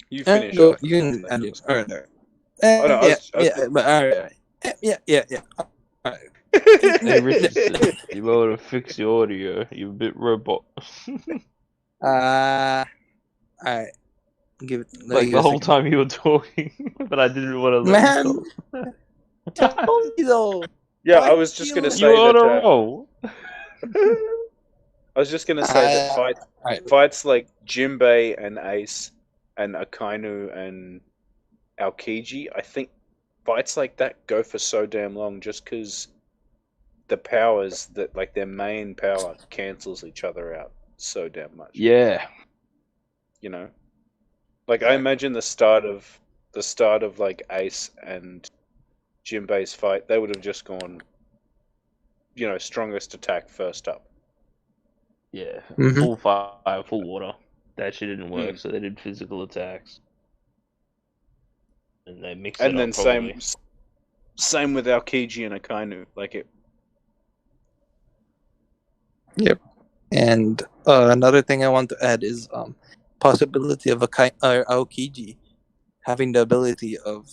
You finish. You off. can end it. All right. Oh, no, But all right. Yeah. Hey, Rchrdsn, you might want to fix your audio. You're a bit robot. All right. Give it. Like the whole time you were talking, but I didn't want to let you talk. Tell me though. Yeah, I was just gonna say you on that. a roll. I was just gonna say that fights like Jinbei and Ace and Akainu and Aokiji, I think fights like that go for so damn long just because the powers that their main power cancels each other out so damn much. Yeah. I imagine the start of Ace and Jinbei's fight, they would have just gone, strongest attack first up. Yeah. Full fire, full water. That shit didn't work, so they did physical attacks. And they mixed it up. And then same with Aokiji and Akainu. Yep. And another thing I want to add is possibility of Aokiji having the ability of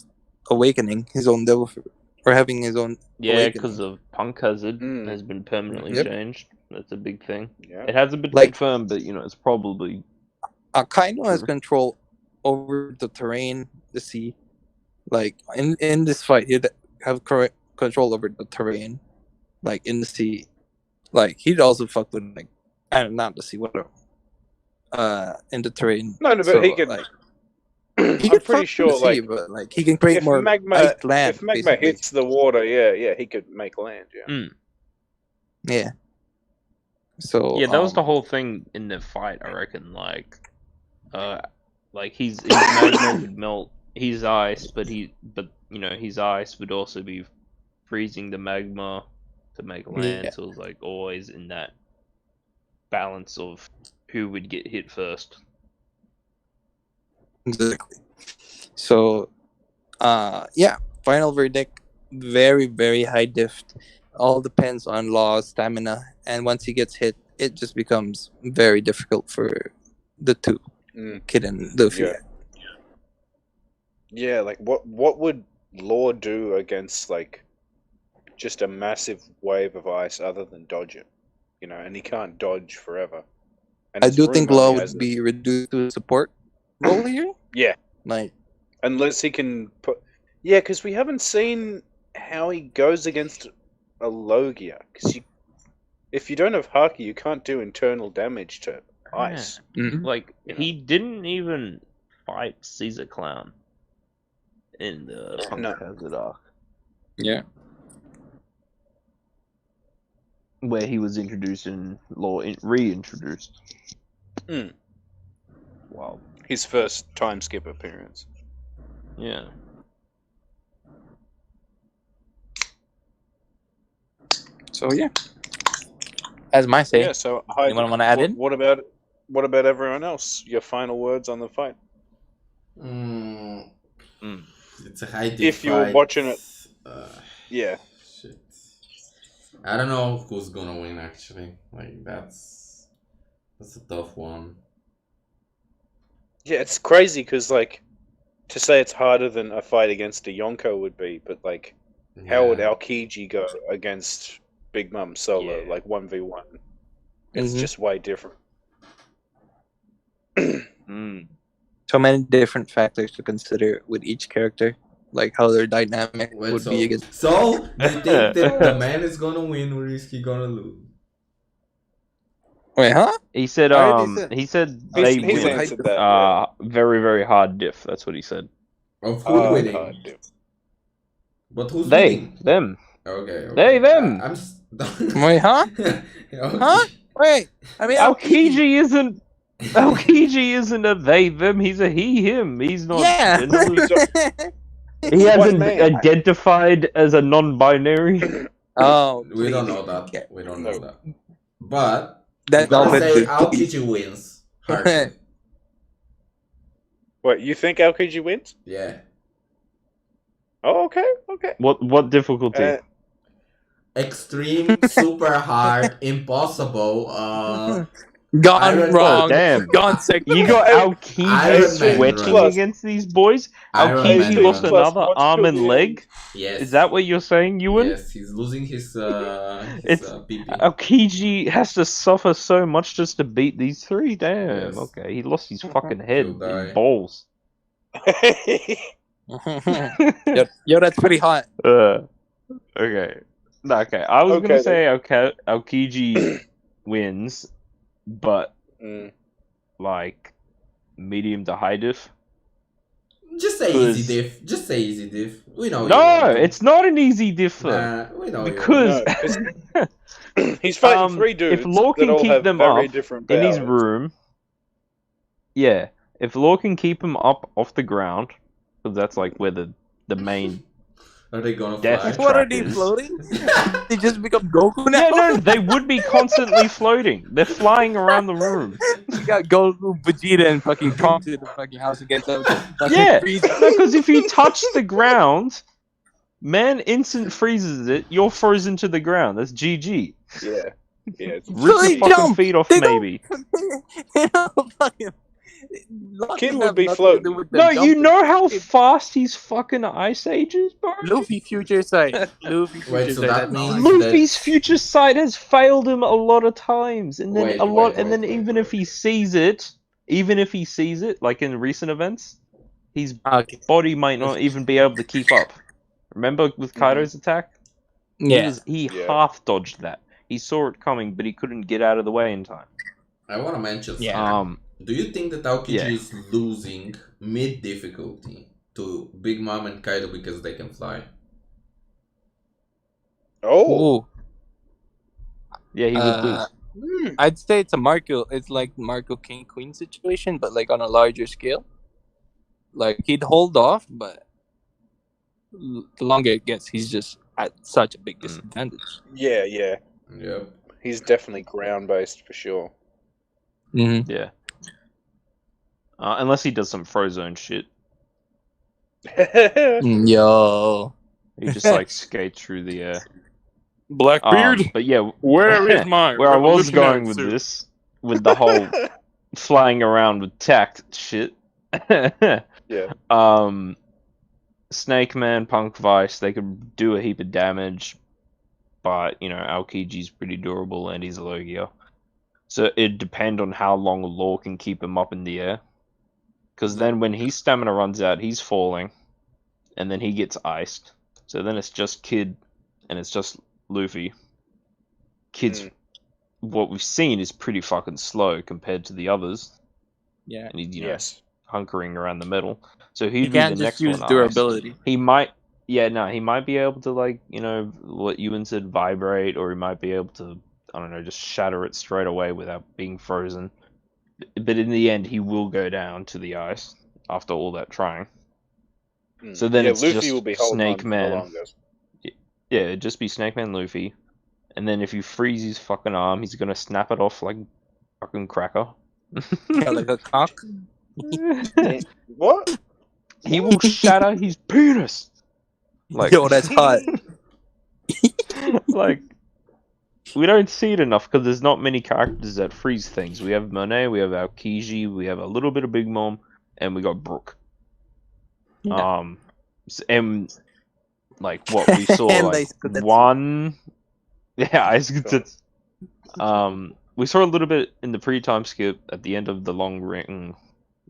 awakening his own devil fruit, for having his own. Yeah, awakening. because of Punk Hazard Mm. has been permanently Yep. changed. That's a big thing. Yeah. It hasn't been Like- confirmed, but it's probably Kaino has True. control over the terrain, the sea. Like in this fight, he'd have correct control over the terrain, like in the sea. Like he'd also fuck with like, not the sea, whatever. In the terrain. No, but So, he could. like, I'm he could pretty fuck sure, with the sea, like, but like he can create if more magma, ice land. if magma basically. hits the water, yeah, he could make land. Yeah. Yeah. So yeah. That was the whole thing in the fight. I reckon, like his magma would melt his ice, but his ice would also be freezing the magma to make land. Yeah. So it was like always in that balance of who would get hit first. Exactly. So, yeah. Final verdict. Very, very high diff. All depends on Law's stamina, and once he gets hit, it just becomes very difficult for the two, Mm. Kid and Luffy. Yeah. Yeah, like what would Law do against like just a massive wave of ice other than dodge it? And he can't dodge forever. And I his do room think only Law has would be reduced to a support role here. Yeah, Like, unless he can put. Yeah, because we haven't seen how he goes against a Logia. Because if you don't have Haki, you can't do internal damage to ice. Like You know? he didn't even fight Caesar Clown in the Punk No. Hazard arc, yeah. where he was introduced and Law reintroduced. Mm. Wow. His first time skip appearance. Yeah. So yeah. As my say. Yeah. So, Anyone wanna add in? What about everyone else? Your final words on the fight? It's a high diff If you were fight. watching it- Yeah. Shit. I don't know who's gonna win actually. Like that's a tough one. Yeah, it's crazy because like to say it's harder than a fight against a Yonko would be, but like how would Yeah. Aokiji go against Big Mum solo, Yeah. like 1v1? It's Mhm. just way different. So many different factors to consider with each character, like how their dynamic Wait, would so, be against. so you think that the man is gonna win or is he gonna lose? Wait, huh? He said, I already said- he said He's, they he's win. answered that. Yeah. Very, very hard diff. That's what he said. Of who winning? hard to- But who's They, winning? them. Okay. They, them. I'm just... Wait, huh? Okay. Huh? Wait, I mean, Aokiji isn't. Aokiji isn't a they, them. He's a he, him. He's not. Yeah. He hasn't man? identified as a non-binary. Oh, We don't please. know that. Yeah. We don't No. know that. But That's I'm all gonna it say is. Aokiji wins. Hard. Wait, you think Aokiji wins? Yeah. Oh, okay, okay. What difficulty? Extreme, super hard, impossible. Gone Iron- wrong. Damn. Gone second. You got Iron Aokiji Man sweating runs. against these boys. Iron Aokiji Man lost runs. another What's arm and your leg. Yes. Is that what you're saying, Yuen? Yes, he's losing his It's- PP. Aokiji has to suffer so much just to beat these three. Damn. Yes. Okay, he lost his fucking head He'll die. in balls. Yo, that's pretty hot. Okay. No, okay. I was Okay, gonna say Aokiji wins, but Mm. like medium to high diff. Just say Because- easy diff. Just say easy diff. We know. No, you it's not an easy diff though. Nah, we know. Because No, 'cause he's fighting three dudes if Law that can all keep have them very up different in his powers. room, yeah, if Law can keep him up off the ground, because that's like where the main. Are they gonna Death fly? trap. What are they is- floating? They just become Goku now. Yeah, no, they would be constantly floating. They're flying around the room. You got Goku, Vegeta, and fucking Trunks in the fucking house against them. Yeah, because if you touch the ground, man instant freezes it. You're frozen to the ground. That's GG. Yeah, yeah. Rip they your fucking jump. feet off, They don't- maybe. You know, fucking, Law Kid doesn't would have be nothing to floating. do with them No, you jumping. know how fast his fucking ice age is, bro? Luffy future sight. Luffy Wait, future so sight. that That's all I means know. Luffy's that... future sight has failed him a lot of times, and then Wait, a lot, wait, and then wait, even wait, if he sees it, like in recent events, his Okay. body might not even be able to keep up. Remember with Kaido's attack? Yeah. He Yeah. half dodged that. He saw it coming, but he couldn't get out of the way in time. I want to mention something. Yeah. Do you think that Aokiji Yeah. is losing mid difficulty to Big Mom and Kaido because they can fly? Oh. Ooh. Yeah, he would lose. I'd say it's a Marco. It's like Marco King Queen situation, but like on a larger scale. Like he'd hold off, but the longer it gets, he's just at such a big disadvantage. Yeah, yeah. Yep. He's definitely ground based for sure. Mm-hmm. Yeah. Unless he does some Frozone shit. Yo. He just like skates through the air. Blackbeard, But yeah, where is my where I was revolutionary going with suit? this, with the whole flying around with tact shit. Yeah. Snake Man, Punk Vice, they could do a heap of damage, but you know, Aokiji's pretty durable and he's a Logia. So it'd depend on how long Law can keep him up in the air. Because then when his stamina runs out, he's falling, and then he gets iced. So then it's just Kid, and it's just Luffy. Kid's, what we've seen is pretty fucking slow compared to the others. Yeah. And he's, you know, Yes. hunkering around the middle. So He he'd be can't the just next use one durability. iced. He might, he might be able to, like, you know, what Yuen said, vibrate, or he might be able to, I don't know, just shatter it straight away without being frozen. But in the end, he will go down to the ice after all that trying. So then it's Luffy just will be holding Snake on Man. the longest. Yeah, it'd just be Snake Man Luffy. And then if you freeze his fucking arm, he's gonna snap it off like fucking cracker. Yeah, like a cock. What? He will shatter his penis. Like, Yo, that's hot. like, we don't see it enough because there's not many characters that freeze things. We have Monet, we have Aokiji, we have a little bit of Big Mom, and we got Brook. Yeah. And like what we saw, And like Ice one, Ice Kutetsu. We saw a little bit in the pre-time skip at the end of the Long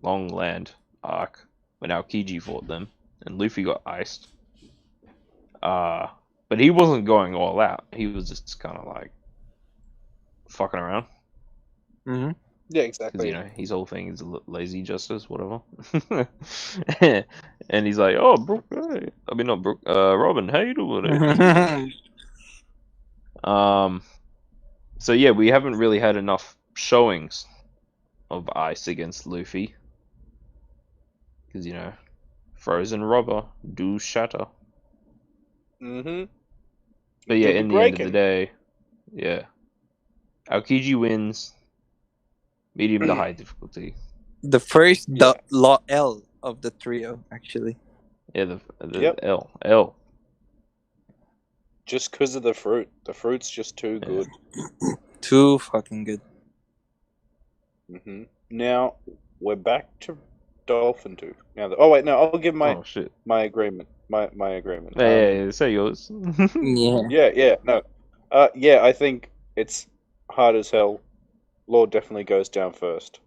Land arc when Aokiji fought them and Luffy got iced. But he wasn't going all out. He was just kind of like fucking around. Mm-hmm. Yeah, Because, exactly. you know, his whole thing is lazy justice, whatever. And he's like, oh, Brook, hey. I mean, not Brook, Robin, how you doing? So yeah, we haven't really had enough showings of ice against Luffy. Because, you know, frozen rubber do shatter. Mm-hmm. But yeah, Do be in the end of the breaking. day, yeah. Aokiji wins. Medium to high difficulty. The first Yeah. L of the trio, actually. Yeah, the Yep. L. Just because of the fruit. The fruit's just too Yeah. good. Too fucking good. Mm-hmm. Now, we're back to Dolphin 2. Now, oh, wait, no, I'll give Oh shit. my agreement. My agreement. Yeah, say yours. Yeah. Yeah, no. Yeah, I think it's hard as hell. Lord definitely goes down first.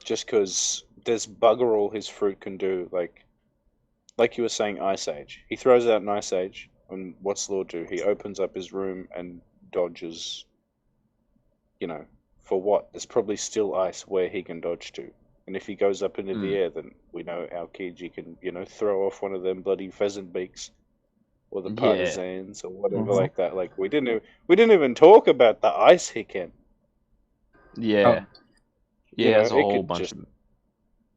Just because there's bugger all his fruit can do. Like you were saying, Ice Age. He throws out an Ice Age, and what's Lord do? He opens up his room and dodges, you know, for what? There's probably still ice where he can dodge to. And if he goes up into the air, then we know Aokiji can, you know, throw off one of them bloody pheasant beaks. Or the Yeah. partisans, or whatever Mhm. like that. Like we didn't even talk about the ice he can. Yeah. You Yeah, know, there's a it whole could bunch just of...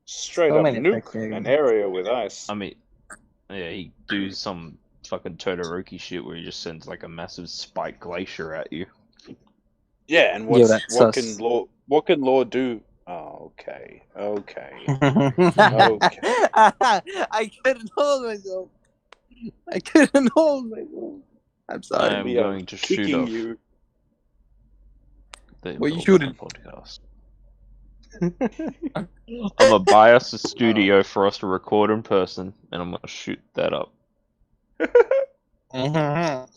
straight So up many nuke effects there. an area with ice. I mean, yeah, he do some fucking Todoroki shit where he just sends like a massive spike glacier at you. Yeah, and Yo, that's what sus. can Law do? Oh, okay. I couldn't hold myself. I'm sorry. I'm We going are to shoot kicking off you. the What you Impel shooting? podcast. I'm gonna buy us a studio for us to record in person, and I'm gonna shoot that up. Mhm.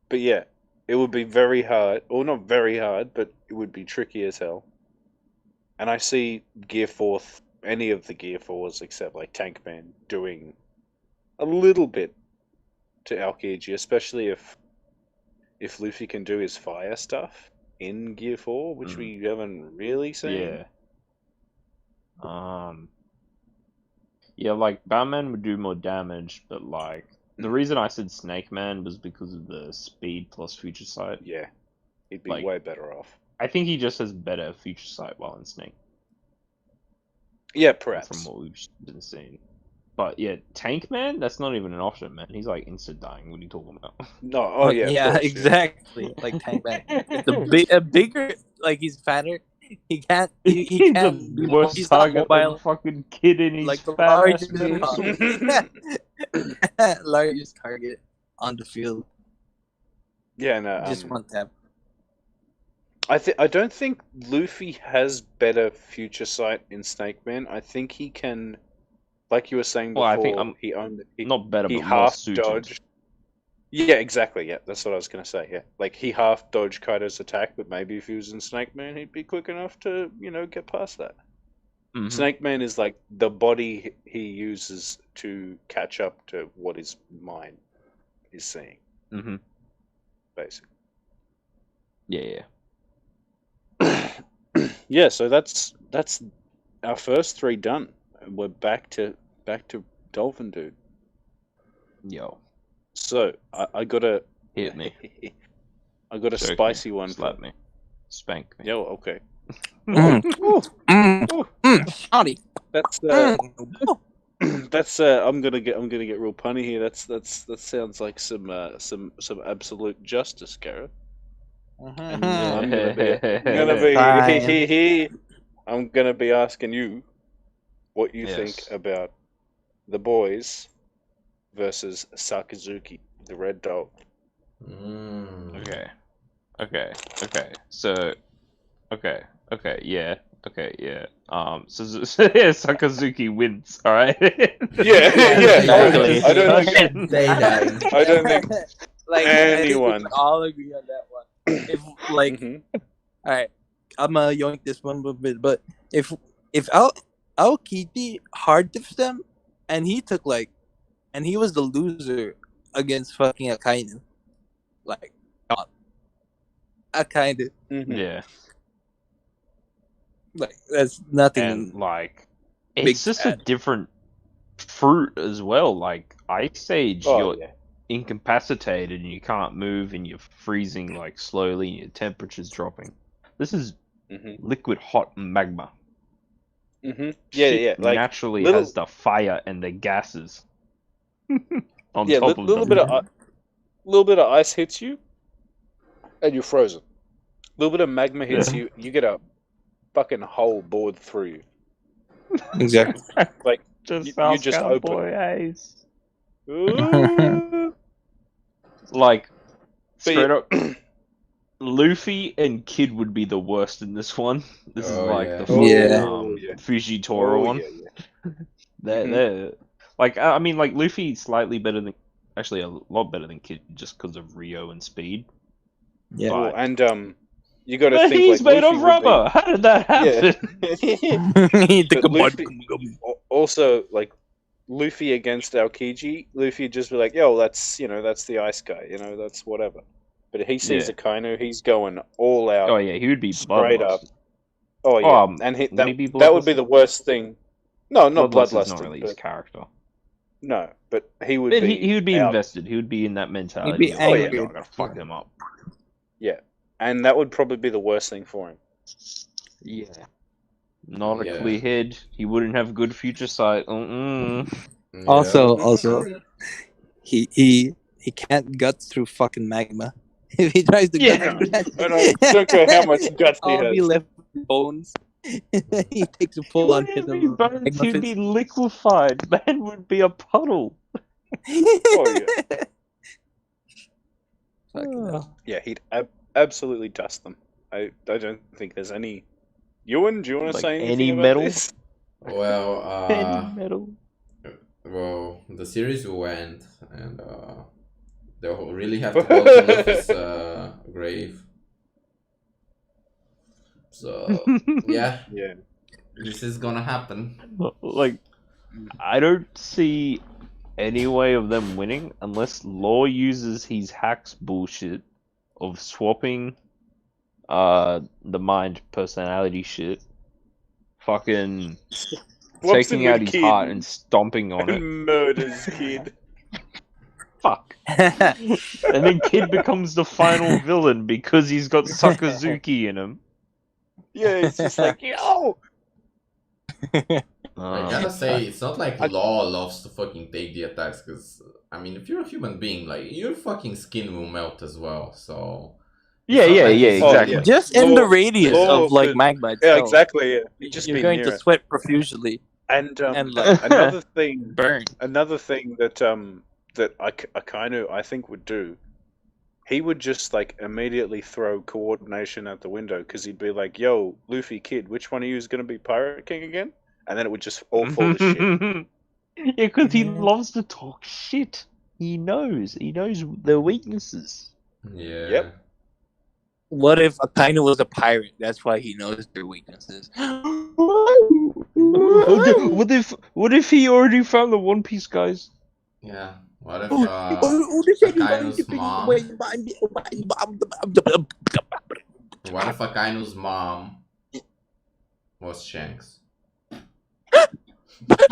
But yeah, it would be very hard, or not very hard, but it would be tricky as hell. And I see Gear 4, any of the Gear 4s except like Tankman, doing a little bit to Aokiji, especially if Luffy can do his fire stuff in Gear 4, which we haven't really seen. Yeah. Yeah, like Batman would do more damage, but like the reason I said Snake Man was because of the speed plus future sight. Yeah, he'd be Like- way better off. I think he just has better future sight while in Snake. Yeah, perhaps. From what we've been seeing. But yeah, Tank Man, that's not even an option, man. He's like instant dying. What are you talking about? No, oh yeah, of yeah, course, exactly. Like Tank Man. It's a bigger, like he's fatter. He can't. He He's can't. the worst He's not target than mobile. fucking kid in his Like the fat largest, ass. largest target on the field. Yeah, no. Just one tap. I don't think Luffy has better future sight in Snake Man. I think he can, like you were saying before. Well, I think he not better, he but more half suited. dodged. Yeah, exactly. Yeah, that's what I was gonna say. Yeah, like he half dodged Kaido's attack, but maybe if he was in Snake Man, he'd be quick enough to get past that. Mhm. Snake Man is like the body he uses to catch up to what his mind is seeing, Mhm. basically. Yeah. Yeah, so that's our first three done. We're back to Dolphin Dude. Yo, So I got a hit me. I got a Choke spicy me, one. slap me, spank me. Yo, okay. Shawty. That's that's I'm gonna get real punny here. That sounds like some absolute justice, Gareth. And I'm gonna be asking you what you think Yes. about the boys versus Sakazuki, the red dog. Okay. So, yeah. So yeah, Sakazuki wins. All right. Yeah. I don't think like anyone. I think we all agree on that one. If like, Mhm. all right, I'm gonna yoink this one a little bit, but if Aokiji hard dips them, and he took and he was the loser against fucking Akainu, like Akainu, Mhm. Yeah. like that's nothing. And like, Big it's just a bad. different fruit as well. Like Ice Age, Oh, you're yeah. incapacitated and you can't move and you're freezing like slowly and your temperature's dropping. This is Mhm. liquid hot magma. Mhm. Shit Yeah. Like naturally little- has the fire and the gases on yeah, top of little them. bit of ice hits you, and you're frozen. Little bit of magma hits you, you get a fucking hole bored through you. Exactly. Like Just you ask just our open boy Ace. Ooh. Like But straight up, Luffy and Kid would be the worst in this one. This is Oh, like yeah. the full, Oh, yeah. Fujitora Oh, one. yeah. They're like, I mean, like Luffy slightly better than, actually a lot better than Kid just because of Rio and speed. Yeah. Oh, But, and you got to but think he's like made Luffy of would be- rubber. How did that happen? He took But a bud. Luffy- Also, like Luffy against Aokiji, Luffy would just be like, "Yo, that's that's the ice guy. That's whatever." But he sees Yeah. Akainu, he's going all out. Oh yeah, he would be Straight bloodlust. Oh yeah, and would he be that would be bloodlusted? the worst thing. No, not Bloodlust bloodlusted. is not really his but, character. no, but he would But be. he would be out. invested. He would be in that mentality. He'd be of, angry. "Oh, I gotta fuck him up." Yeah, and that would probably be the worst thing for him. Yeah. Not a Yeah. clear head. He wouldn't have good future sight. Also, he can't guts through fucking magma. If he tries to Yeah. guts, I don't care how much guts he I'll has. be left with bones. He takes a full on hit of He'd magma be fist. liquefied. Man would be a puddle. Oh yeah, Fucking hell. yeah, he'd absolutely dust them. I don't think there's any Ewan, do you want to Like say anything any about metal? this? Well, Any metal. well, the series will end, and they'll really have to go to Luffy's grave. So yeah, Yeah. this is gonna happen. Like, I don't see any way of them winning unless Law uses his hacks bullshit of swapping the mind personality shit, fucking Swaps him taking with out his Kid heart and stomping on it. and murders Kid. Fuck. And then Kid becomes the final villain because he's got Sakazuki in him. Yeah, it's just like, yo! I gotta Um, say, it's not like Law loves to fucking take the attacks, because, I mean, if you're a human being, like, your fucking skin will melt as well, so... yeah, It's not yeah, like yeah, he's- exactly. yeah. Just in the Law- radius Law of like could- magma Yeah, itself. exactly. Yeah. You'd just You're be going near to it. sweat profusely And and like another thing burn. that I think would do, he would just like immediately throw coordination out the window because he'd be like, "Yo, Luffy, Kid, which one of you is going to be Pirate King again?" And then it would just all fall to shit. Yeah, because he loves to talk shit. He knows their weaknesses. Yeah. Yep. What if Akainu was a pirate? That's why he knows their weaknesses. What if he already found the One Piece guys? Yeah. What if, Oh, Akainu's mom... What if Akainu's mom was Shanks?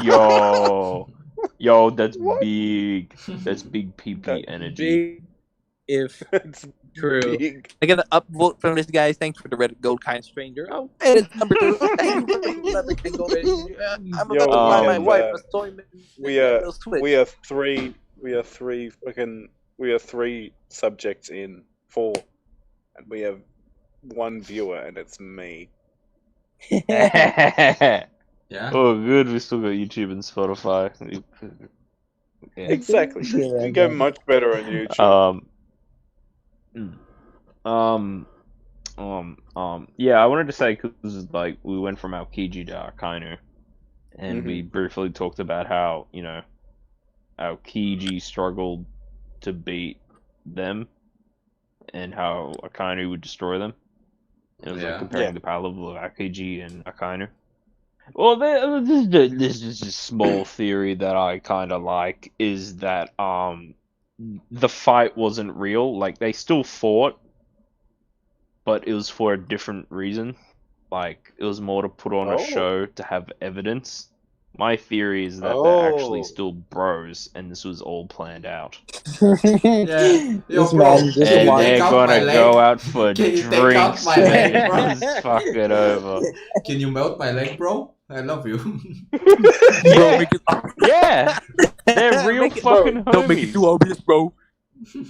Yo, that's What? big. That's big PP That energy. Big if It's true. big. I got an upvote from this guy. Thanks for the Reddit Gold Kind Stranger. Oh, and it's number 2. Thank you for the Reddit Gold Kind Stranger. I'm Yo, about to buy my and, wife a soy milk. We are three subjects in 4, and we have 1 viewer, and it's me. Yeah? Oh, good. We still got YouTube and Spotify. Yeah. Exactly. We go much better on YouTube. Yeah, I wanted to say because like we went from Aokiji to Akainu, and we briefly talked about how Aokiji struggled to beat them, and how Akainu would destroy them. It was Yeah. like comparing the power level of Aokiji and Akainu. Well, this is a small theory that I kind of like, is that the fight wasn't real. Like, they still fought, but it was for a different reason. Like, it was more to put on a show to have evidence. My theory is that they're actually still bros, and this was all planned out. Yeah. Yo, This bro, man just can you And take they're out my gonna leg? go out for Can you take out drinks my and leg, bro? just fuck it over. Can you melt my leg, bro? I love you. Bro, make it, Yeah, they're real Make it- fucking don't make it homies. too obvious, bro.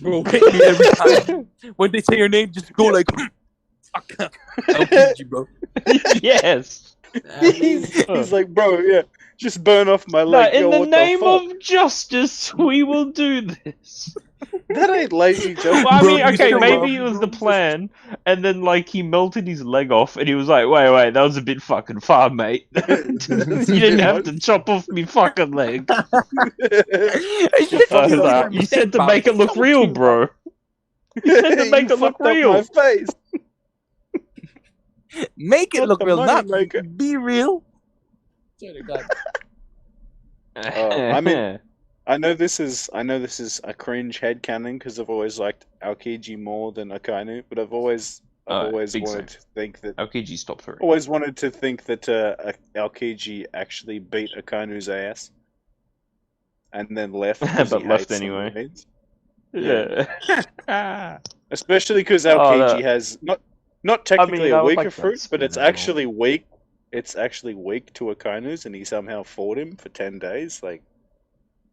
Bro, hit me every time. When they say your name, just go like, fuck. LPG, bro. Yes. He's like, bro, yeah, just burn off my No, leg. in Yo, the what name fuck? of justice, we will do this. That ain't lazy justice. Well, I Bro, mean, you okay, still maybe love it was me, the bro. plan, and then like he melted his leg off, and he was like, "Wait, that was a bit fucking far, mate. You didn't have to chop off me fucking leg." I was like, "You said to make it look real, bro. You said to make You it look fucked up real." my face. Make it Not look the real, money not maker. be real. Swear to God. I mean, I know this is a cringe headcanon because I've always liked Aokiji more than Akainu, but I've always big wanted to think that Aokiji's top 3. Aokiji actually beat Akainu's ass and then left, 'cause But he left hates the anyway. Marines. Yeah. Especially because Oh, Aokiji that- has not technically I a would weaker like that fruit, but it's spin as well. actually weak. It's actually weak to Akainu's, and he somehow fought him for 10 days. Like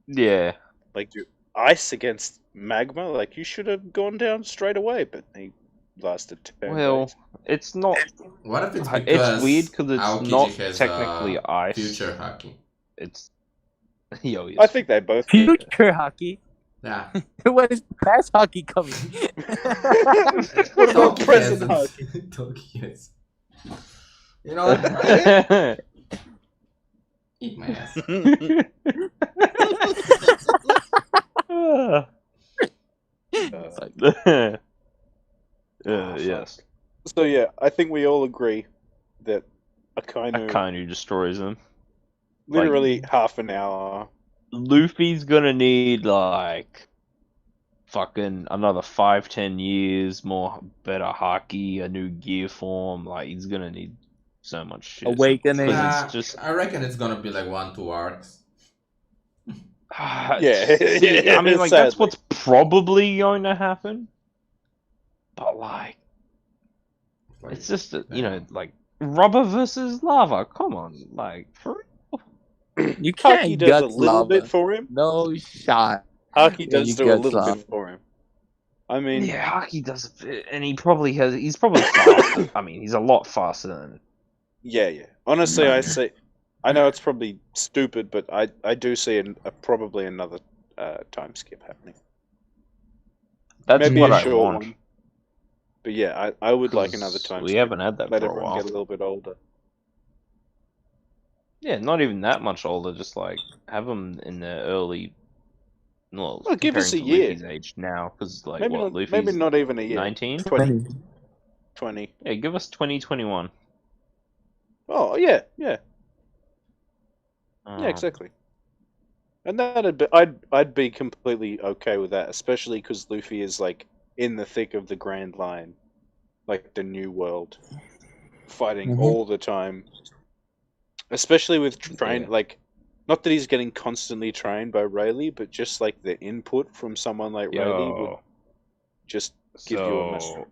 Yeah. dude, ice against magma. Like, you should have gone down straight away, but he lasted 10 Well, days. it's not. What if it's because It's weird because it's Aokiji not has, technically ice. future haki? It's. Yo, I think they both. do. Future hockey. Yeah. When is past hockey coming? What about Toki present has hockey? Toki has. You know what? Eat my ass. Yes. So yeah, I think we all agree that Akainu Akainu destroys him. literally half an hour. Luffy's gonna need like fucking another 5-10 years, more better haki, a new gear form. Like he's gonna need so much shit. Awakening. Because it's just I reckon it's gonna be like 1-2 arcs. Yeah, see, I mean, like sadly. that's what's probably going to happen. But like, it's just you know, like rubber versus lava. Come on, like for real. You can't Haki does a guts little lava. bit for him. No shot. Haki Yeah, does you do a guts little lava. bit for him. I mean, Yeah, Haki does a bit, and he's probably faster. I mean, he's a lot faster than. yeah. Honestly, I Yeah. see. I know it's probably stupid, but I do see probably another time skip happening. That's Maybe what a I short want. one. But yeah, I would like 'Cause another time we skip. haven't had that Let for a everyone while. get a little bit older. Yeah, not even that much older. Just like have them in their early. Well, Give us comparing a to year. Luffy's age now, because like Maybe what not, Luffy's maybe not even a year. 19. 20. Yeah, give us 2021. Oh yeah. Yeah, exactly. And I'd be completely okay with that, especially because Luffy is like in the thick of the Grand Line, like the New World, fighting Mhm. all the time. Especially with train, Yeah. like, not that he's getting constantly trained by Rayleigh, but just like the input from someone like Rayleigh would Yo, just give you a mess. so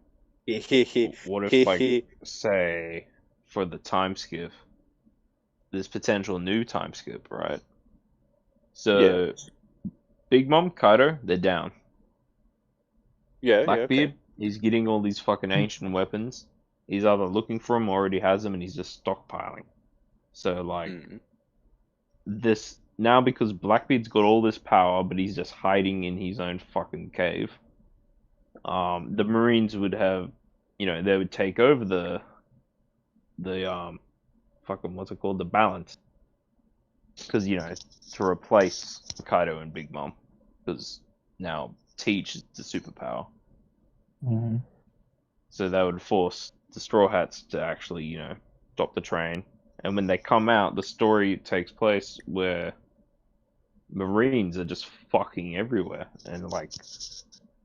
Heh what if like say for the time skip, there's potential new time skip, right? So Big Mom, Kaido, they're down. yeah, Blackbeard, okay. he's getting all these fucking ancient weapons. He's either looking for them, already has them, and he's just stockpiling. So like this now, because Blackbeard's got all this power, but he's just hiding in his own fucking cave. The Marines would have, you know, they would take over the fucking what's it called, the balance, because you know, to replace Kaido and Big Mom, because now Teach is the superpower. Mhm. So they would force the Straw Hats to actually, you know, stop the train. And when they come out, the story takes place where Marines are just fucking everywhere, and like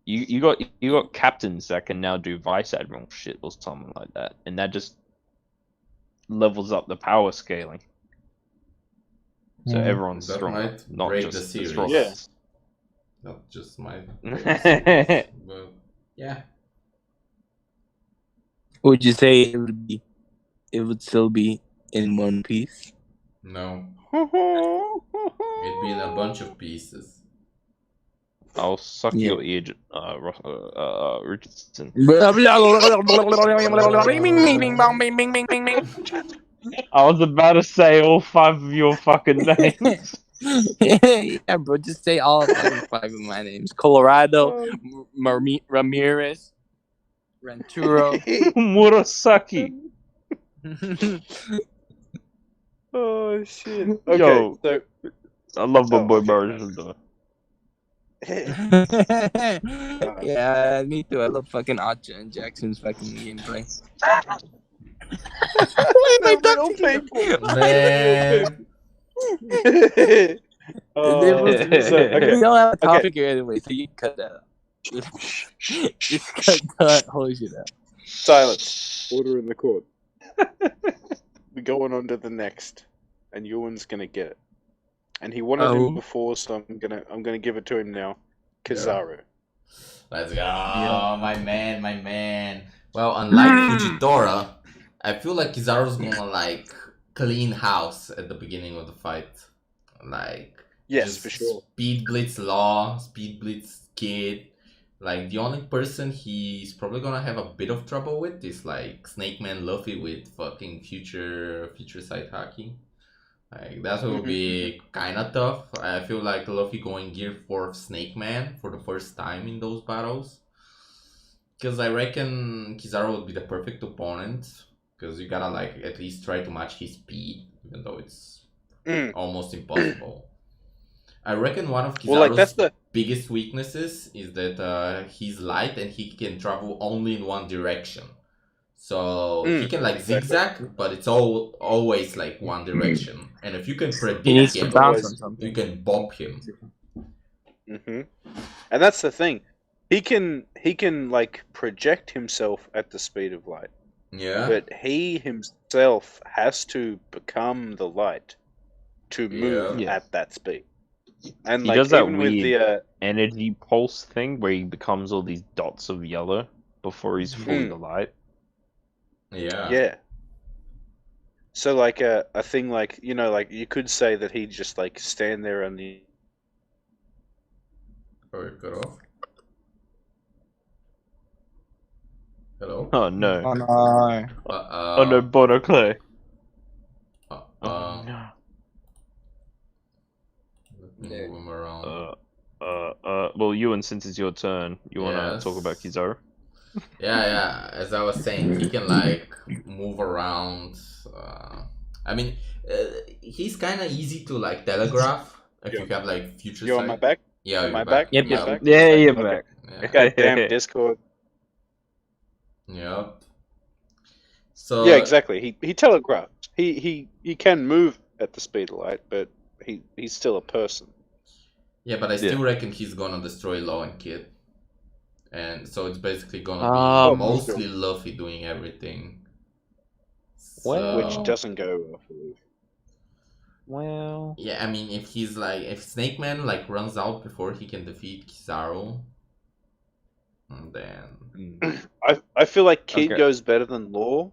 you got captains that can now do vice admiral shit or something like that, and that just levels up the power scaling. So Mhm. everyone's That stronger, might not break just the the series. Straw Yeah. Hats. That just might break the series. But yeah. Would you say it would still be in one piece? No. It'd be in a bunch of pieces. I'll suck Yeah. your ear, Richardson. I was about to say all 5 of your fucking names. Yeah, bro. Just say all fucking 5 of my names: Colorado, Ramirez, Renturo. Murasaki. Oh shit. Okay, Yo. so I love my Oh, boy okay. Barrison though. Yeah, me too. I love fucking Archer and Jackson's fucking gameplay. Why am I They're real ducking people. Man. Okay. We don't have a Okay. topic here anyway, so you can cut that out. Just cut that whole shit out. Silence. Order in the court. We're going on to the next, and Yuen's gonna get it. And he wanted Oh. it before, so I'm gonna give it to him now. Kizaru. Let's go, my man. Well, unlike Fujitora, I feel like Kizaru's gonna like clean house at the beginning of the fight. Like Yes, just for sure. Speed Blitz Law, Speed Blitz Kid. Like the only person he's probably gonna have a bit of trouble with is like Snake Man Luffy with fucking future sight hacking. Like that will be kind of tough. I feel like Luffy going gear for Snake Man for the first time in those battles, because I reckon Kizaru would be the perfect opponent. because you gotta like at least try to match his speed, even though it's Mm. almost impossible. I reckon one of Well, like that's Kizaru's the biggest weaknesses is that he's light and he can travel only in one direction. So he can like exactly. zigzag, but it's always like one direction. And if you can He predict needs to him, bounce Otherwise- on something. you can bop him. hmm And that's the thing. He can like project himself at the speed of light, Yeah. but he himself has to become the light to move Yeah. at that speed. And He like does that even with weird the energy pulse thing where he becomes all these dots of yellow before he's fully Mm. the light. Yeah. yeah. So like a thing like like you could say that he just like stand there on the Oh, it cut off. Hello. Oh no. Oh no. Oh no, Bonar Clay. Uh, Oh no. Let me move him around. Well, Yuen, since it's your turn, you wanna Yes. talk about Kizaru? Yeah. As I was saying, he can like move around. I mean, he's kind of easy to like telegraph if you have like future You on my sight. back? Yeah, On you're my back. back? Yep, On my yep. back? Yeah, yeah, Okay. back. Yeah. Damn Discord. Yep. So Yeah, exactly. He telegraphs. He can move at the speed of light, but he's still a person. Yeah, but I Yeah. still reckon he's gonna destroy Law and Kid. And so it's basically gonna be Oh, mostly Luffy doing everything. Well- Which So, doesn't go well for Luffy. Well, yeah, I mean, if Snake Man like runs out before he can defeat Kizaru, then I feel like Kid Okay. goes better than Law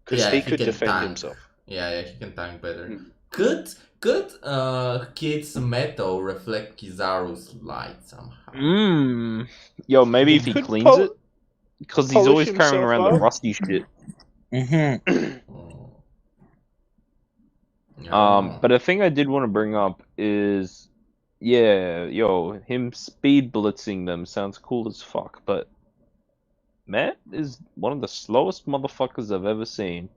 because yeah, he if could can defend tank. himself. Yeah, he can tank better. Mm. Could Kid's metal reflect Kizaru's light somehow? Yo, maybe if He he could cleans pol- it, because he's polish always carrying himself around the up. rusty shit. mm-hmm. Oh. I don't know. But a thing I did want to bring up is, yeah, yo, him speed blitzing them sounds cool as fuck, but Matt is one of the slowest motherfuckers I've ever seen,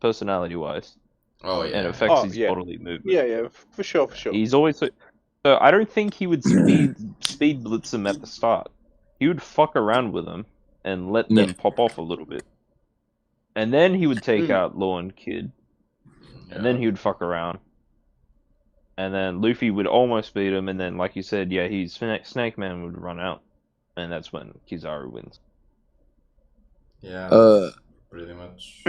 personality-wise, Oh yeah. and affects Oh, his yeah. bodily movement. Yeah, for sure. He's always so I don't think he would speed blitz them at the start. He would fuck around with them and let them pop off a little bit, and then he would take out Law and Kid, and then he would fuck around, and then Luffy would almost beat him, and then, like you said, yeah, Snake Man would run out, and that's when Kizaru wins. Yeah, Uh. that's pretty much.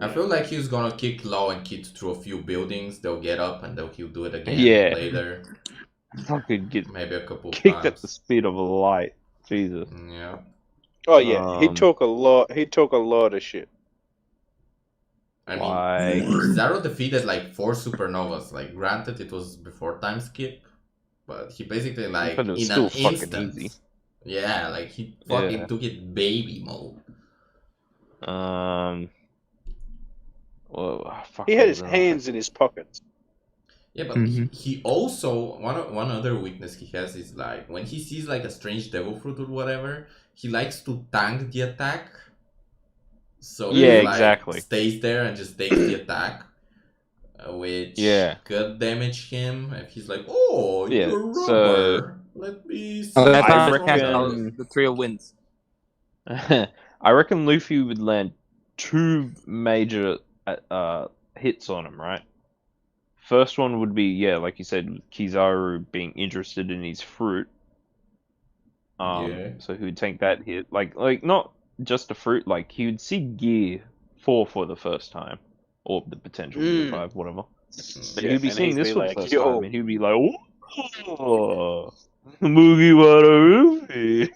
I feel like he's gonna kick Law and Kid through a few buildings. They'll get up and he'll do it again Yeah. later. Fucking get Maybe a couple kicked times. at the speed of light. Jesus. Yeah. Oh yeah, he'd talk a lot. He'd talk a lot of shit. I mean, Like, Kizaru defeated like 4 supernovas. Like, granted, it was before time skip, but he basically like but it was in still an fucking instant. easy. Yeah, like he fucking Yeah. took it baby mode. Well, fuck, He what had was his that? hands in his pockets. Yeah, but he also one other weakness he has is like when he sees like a strange devil fruit or whatever, he likes to tank the attack. So Yeah, he like exactly. stays there and just takes the attack, which could damage him. And he's like, "Oh, Yeah, you're rubber. so- Let me." See Okay, I I found reckon- the trio wins. I reckon Luffy would land 2 major hits on him, right? First one would be, yeah, like you said, Kizaru being interested in his fruit. Yeah. So he would take that hit. Like not just a fruit, like he would see Gear 4 for the first time. Or the potential Gear 5, whatever. But Yeah, he'd be and seeing he'd this be for like, the first "Yo." time, and he'd be like, "Oh, Mugiwara Luffy."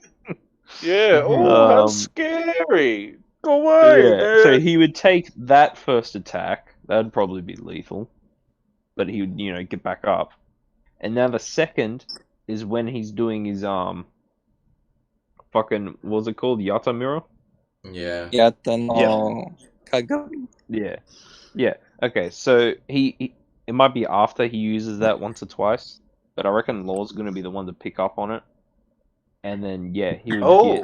Yeah. Oh, Um, that's scary. Go away, Yeah, so man. he would take that first attack. That'd probably be lethal. But he would, get back up. And now the second is when he's doing his fucking what's it called? Yatamura? Yeah. Yeah, then Kagami. Yeah. Yeah. Okay, so he it might be after he uses that once or twice, but I reckon Law's gonna be the one to pick up on it. And then he would Oh.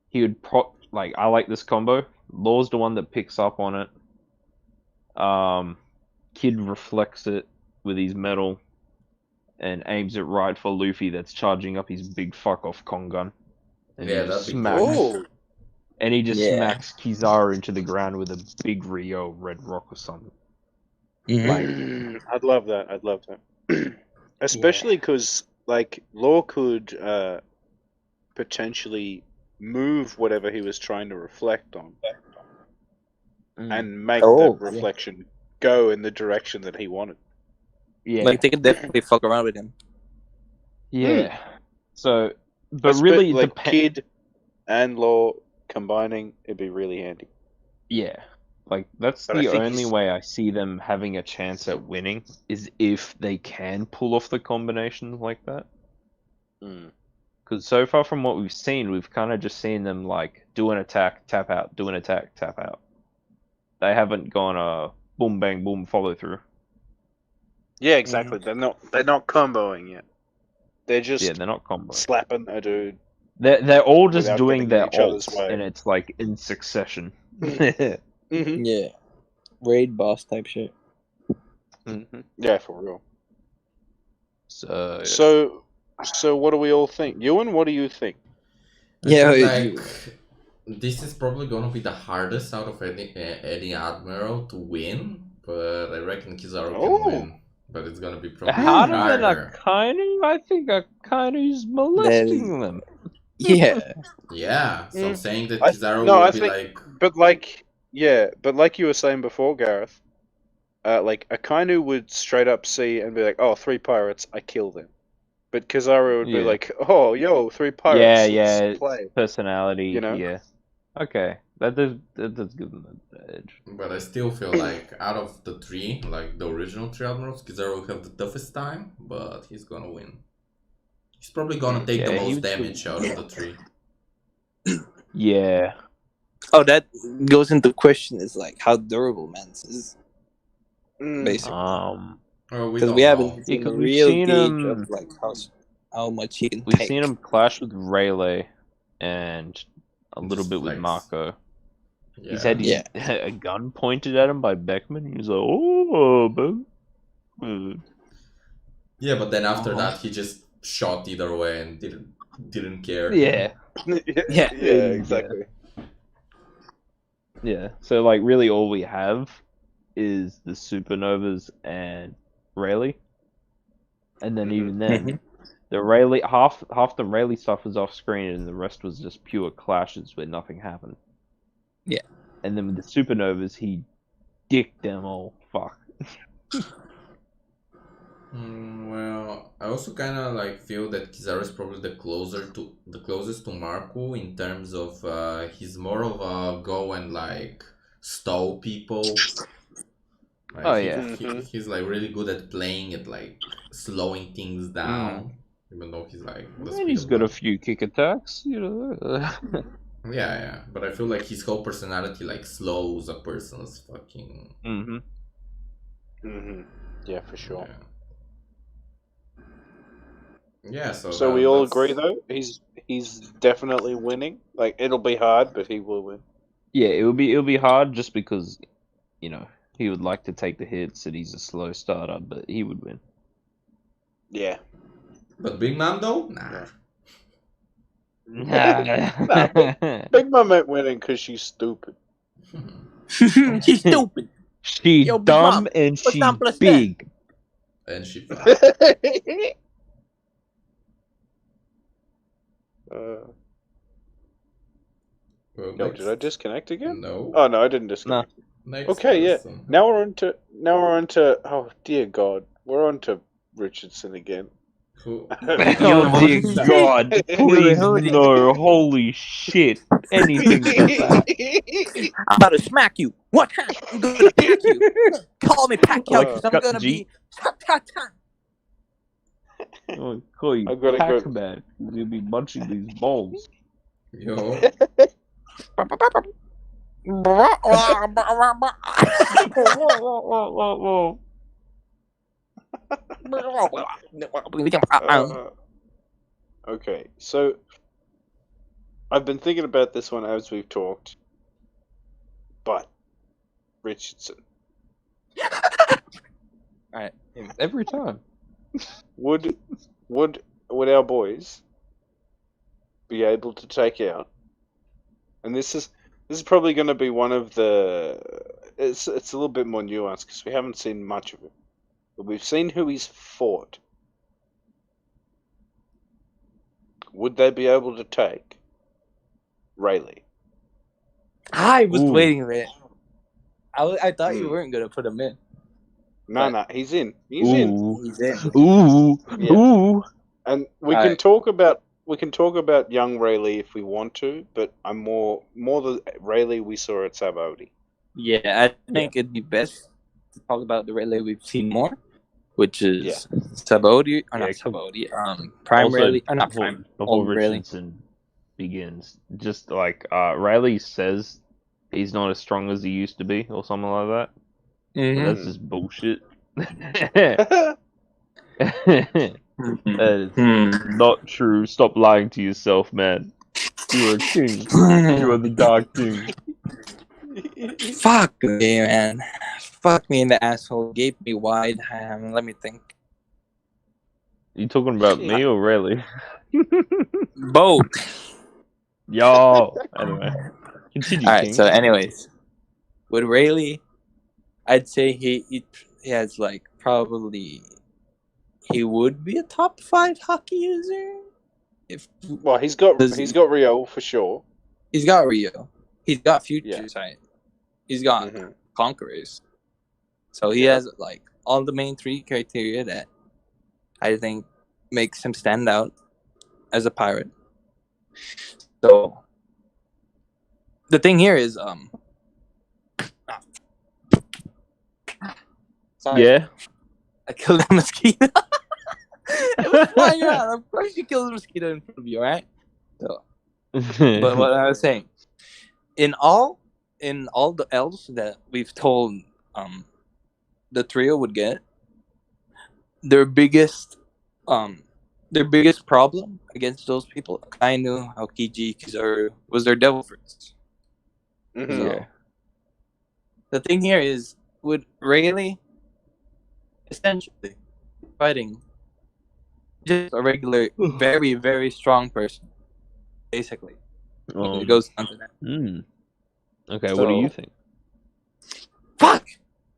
he would I like this combo. Law's the one that picks up on it. Kid reflects it with his metal and aims it right for Luffy that's charging up his big fuck off Kong gun. And Yeah, he just that'd be smacks. cool. And he just Yeah. smacks Kizaru into the ground with a big Rio red rock or something. I'd love that. I'd love that. Especially because, like, Law could potentially move whatever he was trying to reflect on and make Oh, the reflection go in the direction that he wanted. Yeah. Like they could definitely fuck around with him. Yeah. So, but really, like Kid and Law combining, it'd be really handy. yeah. Like, that's But I the think only he's- way I see them having a chance at winning is if they can pull off the combinations like that. Mm. Because so far from what we've seen, we've kind of just seen them, like, do an attack, tap out, do an attack, tap out. They haven't gone boom, bang, boom, follow through. Yeah, exactly. They're not comboing yet. They're just Yeah, they're not combo. slapping a dude. They're all just Without doing getting their in each other's ults, way. and it's, like, in succession. Mm-hmm. Yeah. Raid boss type shit. Yeah, for real. So, So what do we all think? Ewan, what do you think? Yeah, Like, this is probably gonna be the hardest out of any Admiral to win, but I reckon Kizaru Oh. can win. But it's gonna be probably harder than harder. Akainu? I think Akainu's molesting them. Yeah. Yeah, so I'm saying that I- Kizaru no, will I be think- like, But like you were saying before, Gareth, like Akainu would straight up see and be like, "Oh, 3 pirates, I kill them." But Kizaru would be Yeah. like, "Oh, yo, 3 Yeah, pirates, yeah. let's play." Personality, You know? yeah. Okay, that does give them the edge. but I still feel like out of the 3, like the original 3 Admirals, Kizaru will have the toughest time, but he's gonna win. He's probably gonna take the Yeah, he most would damage out of the 3. Yeah. Oh, that goes into question is like how durable Mance is, Mm. basically. Well, we Because don't we know. haven't seen 'cause the we've real seen gauge him- of like how much he can We've take. seen him clash with Rayleigh and a little Just bit with flex. Marco. Yeah. He's had Yeah. a gun pointed at him by Beckman. He was like, "Oh, man." Yeah, but then after Uh-huh. that, he just shot either way and didn't care. Yeah, Yeah. Yeah, exactly. yeah. So like, really, all we have is the supernovas and Rayleigh, and then even then, the Rayleigh half the Rayleigh stuff was off screen, and the rest was just pure clashes where nothing happened. Yeah. And then with the supernovas, he dicked them all. Fuck. Well, I also kind of like feel that Kizaru is probably the closest to Marco in terms of he's more of a go and like stall people. Like, Oh, he- yeah. he's like really good at playing it, like slowing things down. Even though he's like the And speed he's of got a light. few kick attacks, you know. Yeah, but I feel like his whole personality like slows a person's fucking. Mm-hmm. Mm-hmm. Yeah, for sure. Yeah, so So that- we all that's- agree, though, he's definitely winning. Like, it'll be hard, but he will win. Yeah, it'll be hard just because, you know, he would like to take the hits and he's a slow starter, but he would win. Yeah. But Big Mom though, nah. Big Mom ain't winning because she's stupid. She's stupid. She's Yo, Big dumb Mom, and what's she's that plus big. And she. Well, No, next- did I disconnect again? No. Oh no, I didn't disconnect. Next Okay, yeah. person. Now we're on to. Oh dear God, we're on to Richardson again. Who? Oh dear God! Please no! Holy shit! Anything but that. I'm about to smack you. What time? I'm gonna pack you. Call me Pacquiao because I'm Got gonna G. be. Oh, call you I've gotta go- Pac-Man. You'll be munching these balls. Yo. Okay, so I've been thinking about this one as we've talked, but Richardson. Alright. Every time. Would our boys be able to take out? And this is probably going to be one of the. It's a little bit more nuanced because we haven't seen much of it, but we've seen who he's fought. Would they be able to take Rayleigh? I was Ooh. waiting for it. I thought you Hmm. weren't gonna put him in. No, he's in. He's in. Ooh. He's in. Ooh. Yeah. Ooh. And we Alright. can talk about young Rayleigh if we want to, but I'm more the Rayleigh we saw at Sabaody. Yeah, I think it'd be best to talk about the Rayleigh we've seen more, which is Sabaody or Yeah, not Sabaody. Prime Also, Rayleigh or not before, Prime. before Old Rayleigh. Richardson begins, just like Rayleigh says he's not as strong as he used to be, or something like that. But Mm-hmm. that's just bullshit. That is not true. Stop lying to yourself, man. You are a king. You are the Dark King. Fuck me, man. Fuck me in the asshole. Gave me wide. Let me think. You talking about me or Rayleigh? Both. Yo. Anyway, continue, Alright, King. so anyways. With Rayleigh, I'd say he has like probably he would be a top 5 hockey user. If Well, he's got Rio for sure. he's got Rio. He's got future Yeah. sight. He's got Mhm. conquerors. So he has like all the main 3 criteria that I think makes him stand out as a pirate. So the thing here is sorry, Yeah. I killed a mosquito. It was flying around. Of course you killed a mosquito in front of you, right? So but what I was saying, in all the elves that we've told the trio would get, their biggest problem against those people, Kainu, Aokiji, Kizaru, was their devil fruits. Mhm. So Yeah. the thing here is with Rayleigh essentially fighting just a regular, very, very strong person. Basically. It goes down to that. Okay, what do you So- think? Fuck!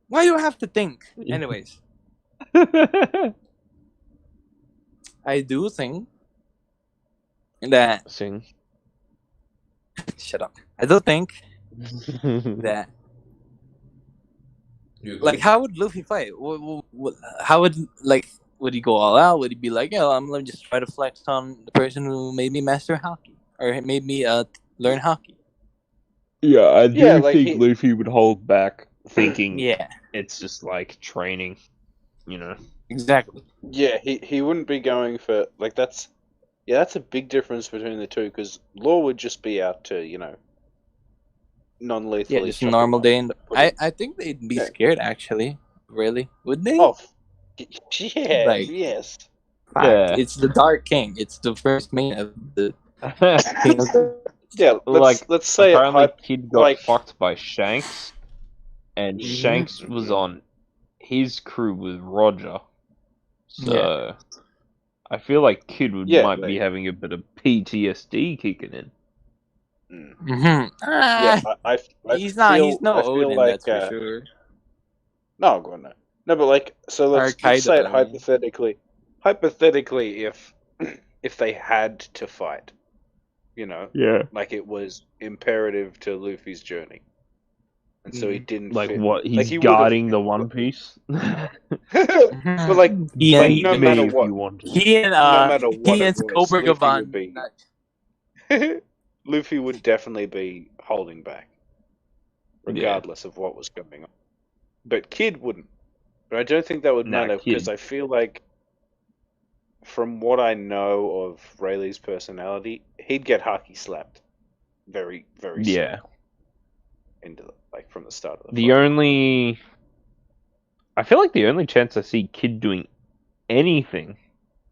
Why do I have to think? Anyways, I do think that Sing. shut up. I do think that You go. like how would Luffy fight? How would he go all out? Would he be like, "Yo, I'm gonna just try to flex on the person who made me master hockey or made me learn hockey"? Yeah, I do Yeah, like think he- Luffy would hold back, thinking Yeah, it's just like training, you know. exactly. Yeah, he wouldn't be going for like that's a big difference between the two because Law would just be out to non-lethally. Yeah, just a chop normal him day. up. And Put him- I think they'd be Yeah. scared actually. Really, would they? Oh, yeah, Like- yes. Fuck, Yeah. it's the Dark King. It's the first mate of the King of the- Yeah, let's say it apparently hype. Kid got like- fucked by Shanks, and Mhm. Shanks was on his crew with Roger. So I feel like Kid might be like- having a bit of PTSD kicking in. Mhm. Yeah, I He's not. feel- He's no I feel Odin, like, that's for sure. No, go on, no. No, but like, so let's Kaido, say it I mean. hypothetically. Hypothetically, if they had to fight, Yeah. like it was imperative to Luffy's journey, and so he didn't Like fit. what? He's he would've- guarding the One Piece. But like, He like, and, no Beat matter me if what. you want to. he and no matter what he it and was, Cobra Luffy Gavan. would be- Luffy would definitely be holding back, regardless of what was going on. But Kid wouldn't. But I don't think that would Nah, matter Kid- because I feel like, from what I know of Rayleigh's personality, he'd get haki slapped very, very soon Yeah. into from the start of the The fight. only, I feel like the only chance I see Kid doing anything,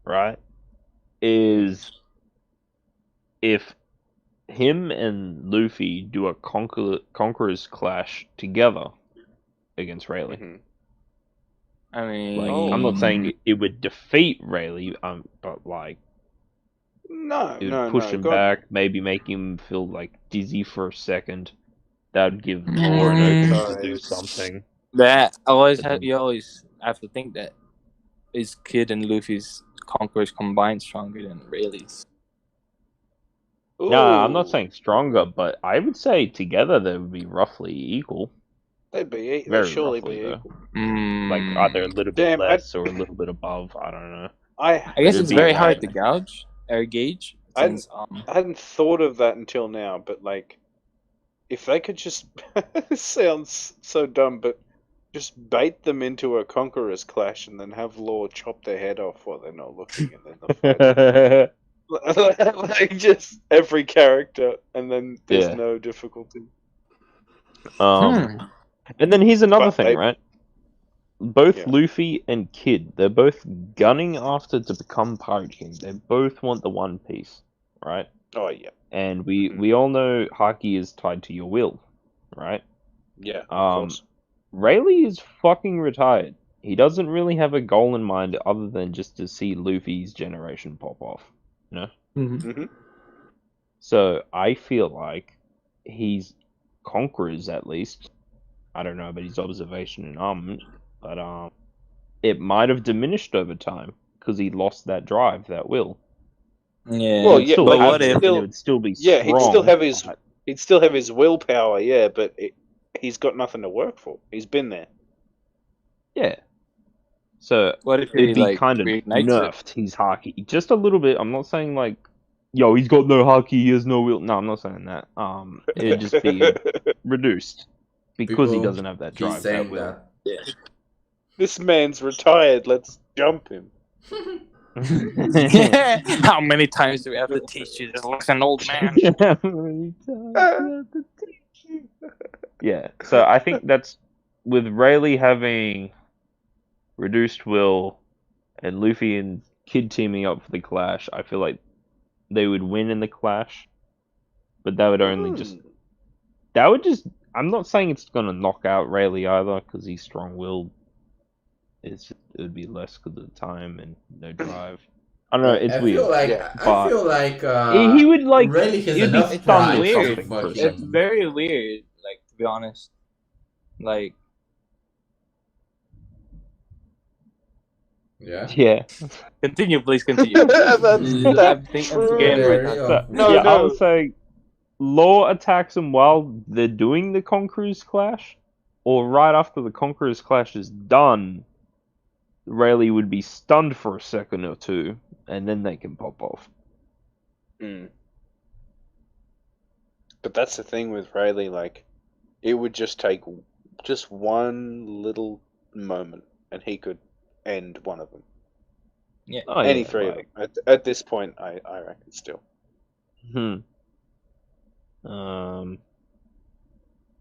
right, is if him and Luffy do a Conqueror's Clash together against Rayleigh. Mhm. I mean, Like, Oh. I'm not saying it would defeat Rayleigh, but like No, it would no, push no. him God, back, maybe make him feel like dizzy for a second. That would give Mm. Law an opening to Sorry. do something. that But you always have to think that is Kid and Luffy's Conquerors combined stronger than Rayleigh's. Nah, I'm not Ooh, saying stronger, but I would say together they would be roughly equal. they'd Very surely roughly, be though. equal. Like Mm. either a little bit Damn, less or a little bit above. I don't know. I guess It'd it's be very around hard to there. gauge I since I hadn't thought of that until now, but like, if they could just, this sounds so dumb, but just bait them into a Conqueror's Clash and then have Law chop their head off while they're not looking, and then they'll fight. Like just every character, and then there's Yeah. no difficulty. And then here's another But thing, they- right? Both Yeah. Luffy and Kid, they're both gunning after to become Pirate King. They both want the One Piece, right? Oh yeah, And we all know Haki is tied to your will, right? yeah, of Um, course. Rayleigh is fucking retired. He doesn't really have a goal in mind other than just to see Luffy's generation pop off. Mhm. So I feel like he's conquerors at least. I don't know about his observation and armament, but it might have diminished over time because he lost that drive, that will. yeah. Well, He'd yeah, still but have what it, if- and it would still be Yeah, strong. he'd still have his willpower, yeah, but he's got nothing to work for. He's been there. Yeah. So What if it'd he be like kind of reignites it? nerfed his haki just a little bit. I'm not saying like, yo, he's got no haki, he has no will. No, I'm not saying that. It'd just be reduced because he People doesn't have that keep drive, that saying will. that. This man's retired. Let's jump him. How many times do we have to teach you this lesson, old man? Yeah, so I think that's with Rayleigh having reduced will and Luffy and Kid teaming up for the clash. I feel like they would win in the clash, but that would only just I'm not saying it's gonna knock out Rayleigh either because he's strong-willed. It would be less because of the time and no drive. I don't know. It's I weird. feel like Yeah, I feel like he would like. Rayleigh has It'd be enough stunned pride or weird. something for a fucking- It's second. very weird, like, to be honest. Like, Yeah. Yeah. continue, please continue. That's I'm true. getting right now. So, No, yeah, I no. was saying, Law attacks him while they're doing the Conqueror's Clash, or right after the Conqueror's Clash is done. Rayleigh would be stunned for a second or two, and then they can pop off. Mm. But that's the thing with Rayleigh, like, it would just take just one little moment, and he could end one of them. Oh, Any yeah, three like, of them. At this point, I reckon still.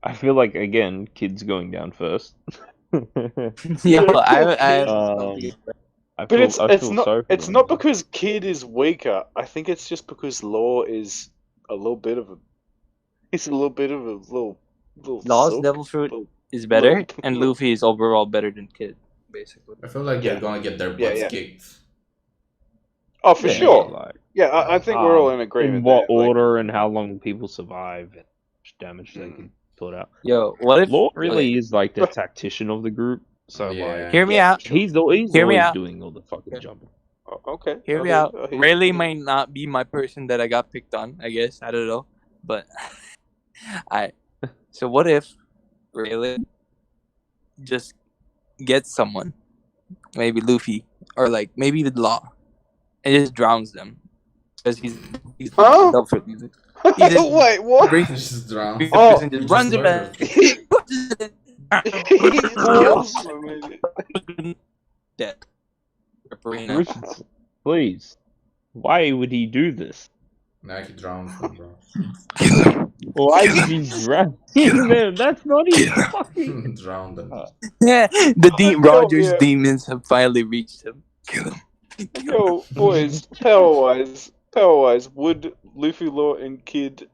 I feel like again, Kid's going down first. Yeah, I But I it's feel not sorry for it's them. not because Kid is weaker. I think it's just because Law is a little bit of a little Law's sook, Devil Fruit little- is better, little- and Luffy is overall better than Kid, basically. I feel like Yeah. they're gonna get their Yeah, butts yeah. kicked. Oh, for Yeah, sure. like, Yeah, I think we're all in agreement. in what there. Like, order and how long people survive and how much damage they Mm. can put out. Yo, what if? Law really is like the tactician of the group, so Yeah. like Hear me Yeah, out. sure. he's Hear me always out. doing all the fucking Okay. jumping. Okay. Hear me okay, out. okay. Rayleigh might not be my person that I got picked on. I guess I don't know, but So what if Rayleigh just gets someone, maybe Luffy, or like maybe the Law, and just drowns them because he's Huh? Devil Fruit music. He just Wait, what? Just drown. brings Oh, and just runs it back. He Pushes it down, kills them. dead. Arena. Rchrdsn, please, why would he do this? Now he drowns them, bro. Why would he drown them? That's not even fucking. Drown them. Yeah, the Hell Rogers yeah. demons have finally reached him. Kill him. Yo, boys, power-wise, power-wise, would Luffy, Law, and Kid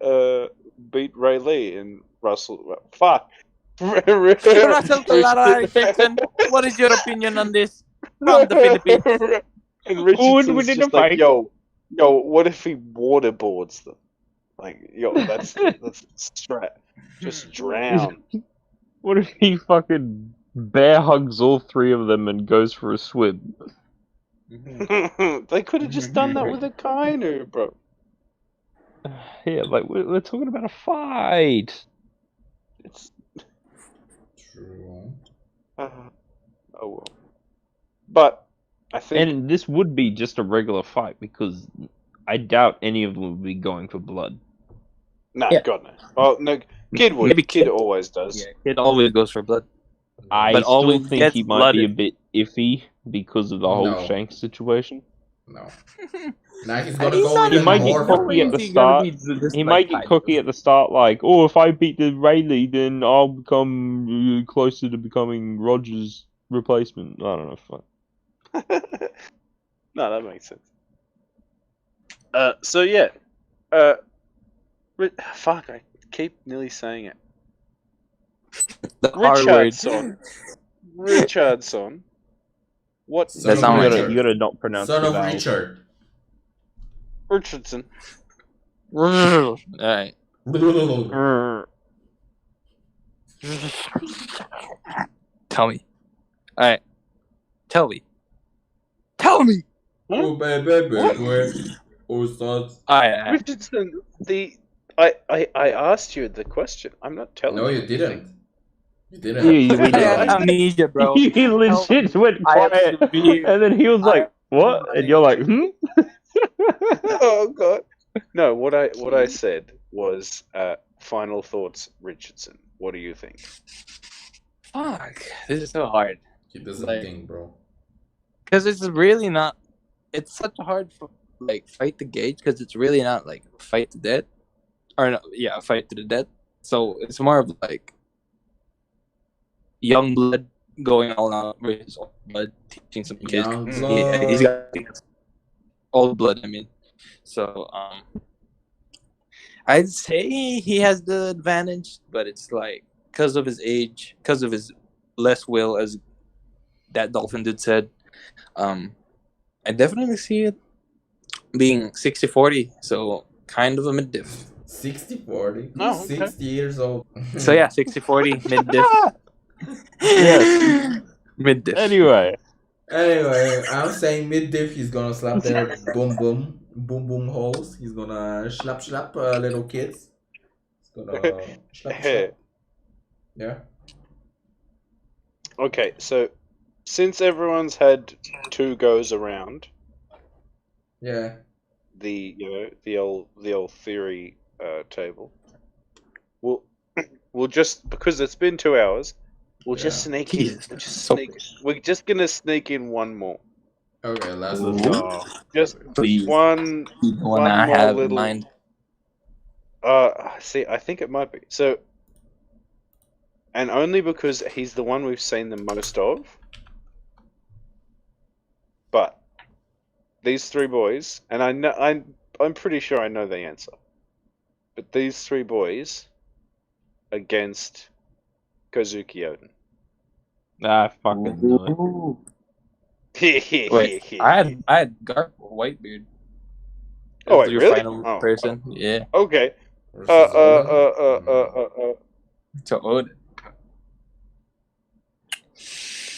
beat Ray Lee and Russell? Fuck. Russell Richardson, what is your opinion on this? From the Philippines. And Who would Richardson's win in just a like, fight? yo, what if he waterboards them? Like, yo, that's strat. Just drown. What if he fucking bear hugs all three of them and goes for a swim? They could have just done that with a Kainu, bro. Yeah, like we're talking about a fight. It's True. oh well. But I think And this would be just a regular fight because I doubt any of them would be going for blood. no, Yeah. God no. Well, no, Kid would. Maybe Kid Kid. always does. Yeah, it always goes for blood. I But still always think gets he might be a blooded. bit iffy because of the whole No. Shanks situation. No. Now he's gonna He's go not- He even might get more cocky at the Is he gonna start. be just He like might get Kaido? cocky at the start, like, oh, if I beat the Rayleigh, then I'll become closer to becoming Roger's replacement. I don't know. Fuck. No, that makes sense. So yeah. Fuck, I keep nearly saying it. The R word. Rchrdsn. Rchrdsn. What? Son That's of not my Richard. You gotta not pronounce Son the of vowels. Richard. Rchrdsn. Alright. Tell me. Alright. Tell me. Tell me! Oh baby, baby. Oh son. Alright. Richardson, I asked you the question. I'm not telling No, you anything. didn't. You didn't. Yeah, you I did. had amnesia, bro. He legit went I have quiet, severe- and then he was I like, have "What?" And you're like, "Hmm." Oh god. No, what I said was final thoughts, Richardson. What do you think? Fuck. This is so hard. He doesn't Like- think, bro. Because it's really not. It's such a hard fight to gauge because it's really not like fight to death, or no, yeah, fight to the death. So it's more of like young blood going all out versus old blood teaching some kids. Young He's got old blood. I mean, so I'd say he has the advantage, but it's like because of his age, because of his less will, as that Dolphin dude said. I definitely see it being 60-40, so kind of a mid diff. 60-40. Oh, He's okay. 60 years old. So yeah, 60-40 mid diff. Yes. Mid diff. Anyway, Anyway, I'm saying mid diff. He's gonna slap their boom holes. He's gonna slap little kids. He's gonna slap. Yeah. Okay, so since everyone's had 2 goes around Yeah. the old theory table, we'll just, because it's been 2 hours, we'll just sneak in. Jesus. We'll just So- sneak. We're just gonna sneak in one more. Okay, last Ooh. one. Just Please. one. The one one I more have in little- mind. See, I think it might be so, and only because he's the one we've seen the most of. But these 3 boys, and I know I'm pretty sure I know the answer. But these 3 boys against Kozuki Oden. I fucking knew it. Ooh. Wait, I had Garp Whitebeard. Oh, As wait, your really? final Oh, person. Yeah. Okay. Versus Oden. To Odin.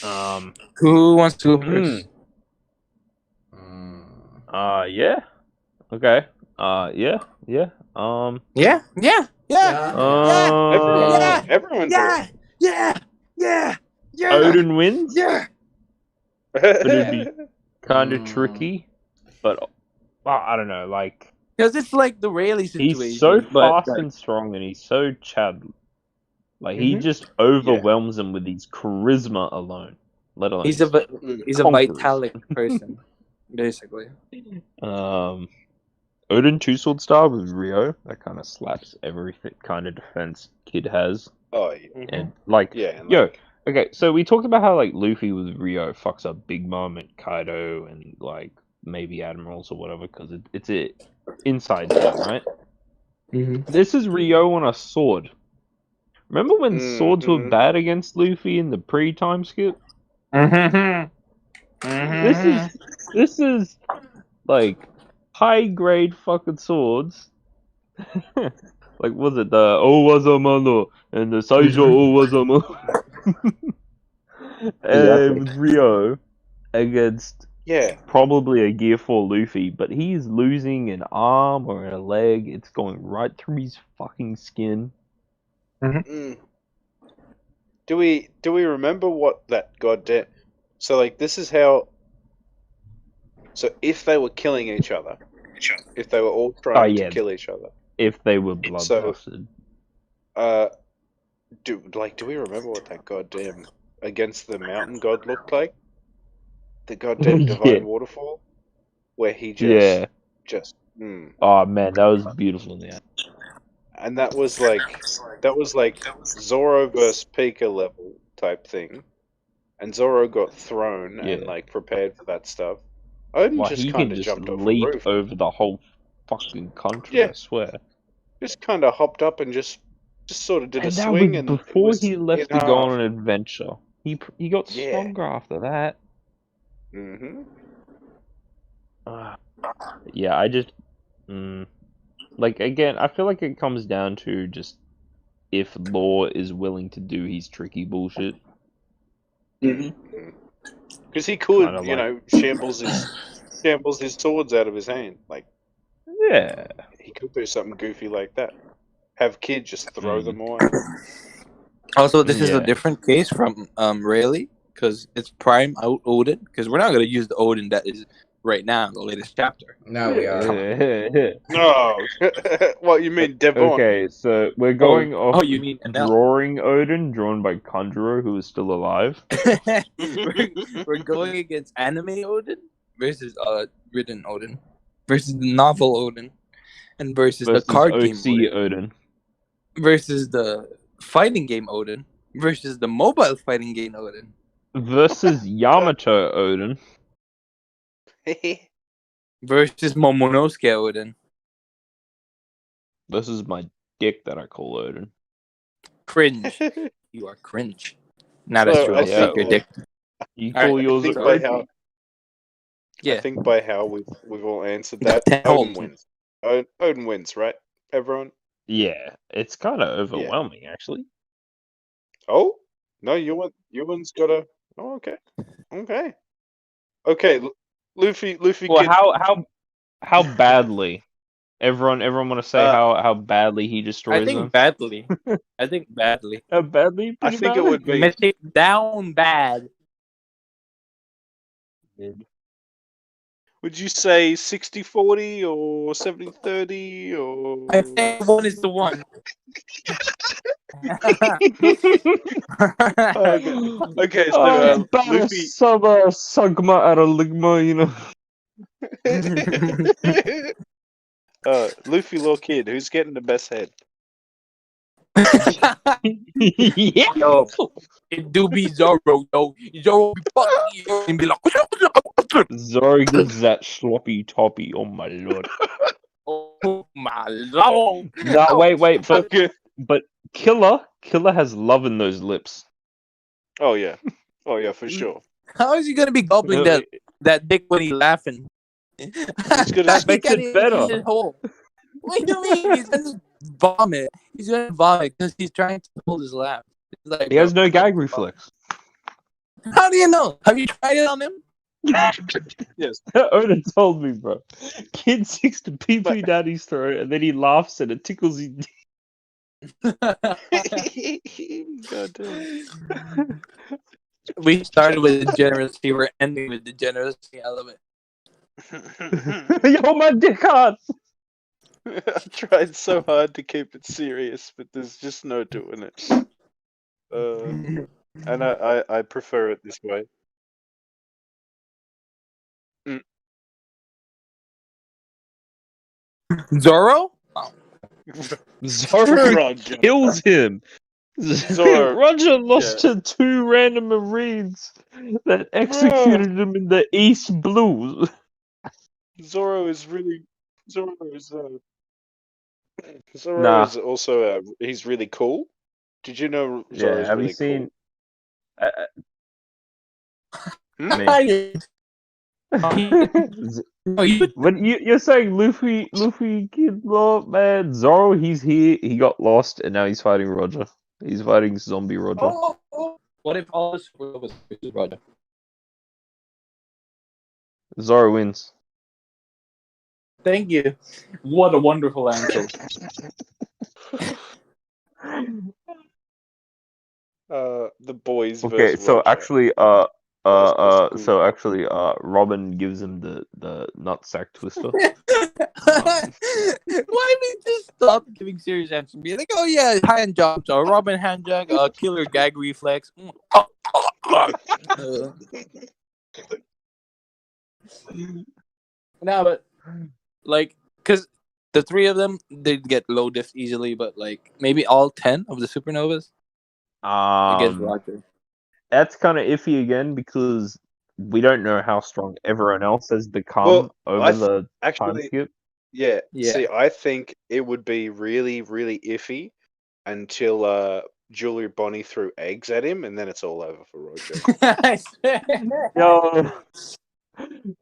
Who Who wants to go first? Yeah. Okay. Yeah. Yeah. Uh, Everyone do it. Odin wins. Yeah. it'd be kind of Mm. tricky, but I don't know. Like, Because it's like the Rayleigh situation. he's so but, fast and strong, and he's so Chad. Like, he Mhm. just overwhelms him with his charisma alone. Let alone he's his a conquerors. vitalic person, basically. Odin 2-sword star with Rio. That kind of slaps every kind of defense Kid has, Oh yeah. and like, Yeah. And yo, okay, so we talked about how like Luffy with Rio fucks up Big Mom and Kaido and like maybe Admirals or whatever because it's inside thing, right? Mhm. This is Rio on a sword. Remember when swords were Mhm. bad against Luffy in the pre-time skip? Mhm. This is like high grade fucking swords. Like was it the Owazamano and the Saijo Owazama? Exactly. With Rio against Yeah. probably a Gear 4 Luffy, but he's losing an arm or a leg. It's going right through his fucking skin. Mm. Do we remember what that goddamn? So like this is how. So if they were killing each other, if they were all Oh trying to yeah, kill each other, if they were so bloodlusted. do we remember what that goddamn against the mountain god looked like? The goddamn Yeah, divine waterfall, where he yeah. just Oh man, that was beautiful. Yeah, and that was like Zoro versus Pika level type thing, and Zoro got thrown and yeah. like prepared for that stuff. Odin Well, just he kind can of just jumped off a leap roof. over the whole fucking country. Yeah, I swear. just kind of hopped up and just sort of did a And that was swing, and it before was he in left to go half. on an adventure. He got Yeah. stronger after that. Mhm. Yeah, I just like again. I feel like it comes down to just if Law is willing to do his tricky bullshit. Because he Kind could, of like shambles his swords out of his hand. Like yeah. he could do something goofy like that. Have Kid just throw Mm, them away. Also, this is a yeah. different case from Rayleigh because it's Prime Odin. Because we're not gonna use the Odin that is right now in the latest chapter. Now we are. No, what you mean, Devon? Okay, so we're going off Oh, you mean Enel? drawing Odin, drawn by Conjurer, who is still alive. we're going against anime Odin versus written Odin versus the novel Odin and versus the Versus card game OC Odin Odin. versus the fighting game Odin versus the mobile fighting game Odin Versus Yamato Odin. versus Momonosuke Odin. This is my dick that I call Odin. Cringe. You are cringe. Not So as true. I I'll Yeah, take your think, dick. You All right, call I yours think so- by OP? how I Yeah. think by how we've all answered You got that, 10 Odin holes. wins. Odin wins, right? Everyone. Yeah, it's kind of overwhelming, actually. Oh no, Ewan's got a. Oh, okay. Luffy Well, Kid. how badly? Everyone want to say how badly he I destroys them? think badly. I think badly. How badly? I Pretty think it badly? would be. Mythic down bad. Would you say 60-40 or 70-30 or? I think one is the one. Okay, Oh, so better Luffy. summer sugma araligma, you know. Luffy, little kid, who's getting the best head? Yeah. Yo, it do be Zoro, yo. Zoro be fucking you and be like, Zoro gives that sloppy toppy. Oh my lord. oh my lord. No, wait, Okay. but Killer has love in those lips. Oh yeah, for sure. How is he gonna be gobbling that dick when he's laughing? That makes it better. Eat his hole. What do you mean? He's gonna vomit. He's gonna vomit because he's trying to hold his laugh. He's like, He has no gag reflex. How do you know? Have you tried it on him? Yes. Oda told me, bro. Kid sticks to pee daddy's throat and then he laughs and it tickles his. God damn. We started with degeneracy. We're ending with degeneracy. I love it. Yo, my dick hurts. I tried so hard to keep it serious, but there's just no doing it. And I prefer it this way. Zoro? Zoro Roger. kills him. Zoro- Roger lost to two random Marines that executed him in the East Blues. Zoro is really Zoro Nah. is also he's really cool. Did you know Zoro's Yeah, have you really seen? I- Oh, When you're saying Luffy kid law, man, Zoro, he's here. He got lost, and now he's fighting Roger. He's fighting zombie Roger. What if all the supernovas versus Roger? Zoro wins. Thank you. What a wonderful answer. The boys Okay, versus so Roger. actually, That's so actually, Robin gives him the nutsack twister. Why we just stop giving serious answers and be like, oh yeah, hand jobs, or Robin hand jack, killer gag reflex. No, but like, cause the three of them they'd get low diff easily, but like maybe all 10 of the supernovas against Roger. That's kind of iffy again because we don't know how strong everyone else has become Well, over the time actually, skip. yeah. Yeah. See, I think it would be really, really iffy until Julie Bonnie threw eggs at him, and then it's all over for Roger. I swear. Yo,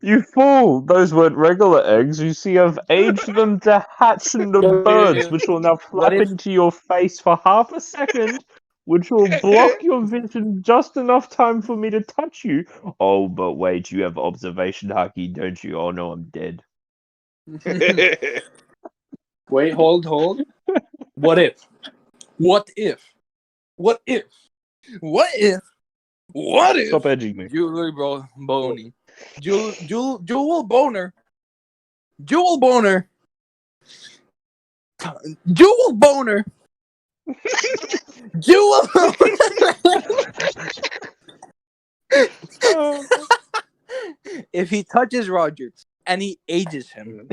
you fool! Those weren't regular eggs. You see, I've aged them to hatch into birds, which will now flap into your face for half a second, which will block your vision just enough time for me to touch you. Oh, but wait, you have observation haki, don't you? Oh no, I'm dead. Wait, hold. What if? What if? What if? What if? What if? Stop edging me. Julie Boney. Jewel Boner. Jewel Boner. Jewel Boner. Jewel If he touches Roger and he ages him,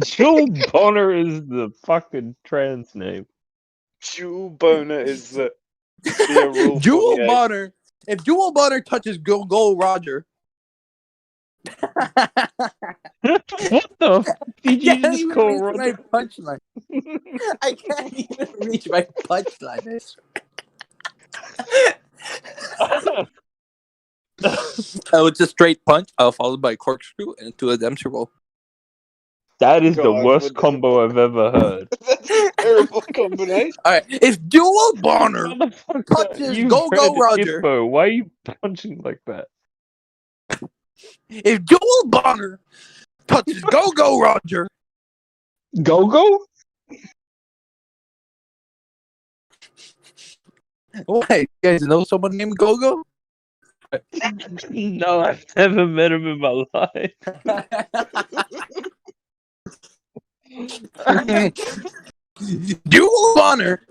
Joel Bonar is the fucking trans name. Jewel Boner is the rule Jewel 48. Bonner. If Jewel Bonner touches Go Roger. What the f- did you can't just even call reach Roger? my punchline. I can't even reach my punchline. Oh, it's a straight punch, followed by a corkscrew into a Dempsey roll. That is the God, worst combo I've ever heard. That's a terrible combination. All right, if Jewel Bonner Motherfucker, touches you've Go read Roger, Ippo. Why are you punching like that? if Jewel Bonner touches Go Roger, Go? why? You guys know someone named Go? No, I've never met him in my life. Jewel Bonner.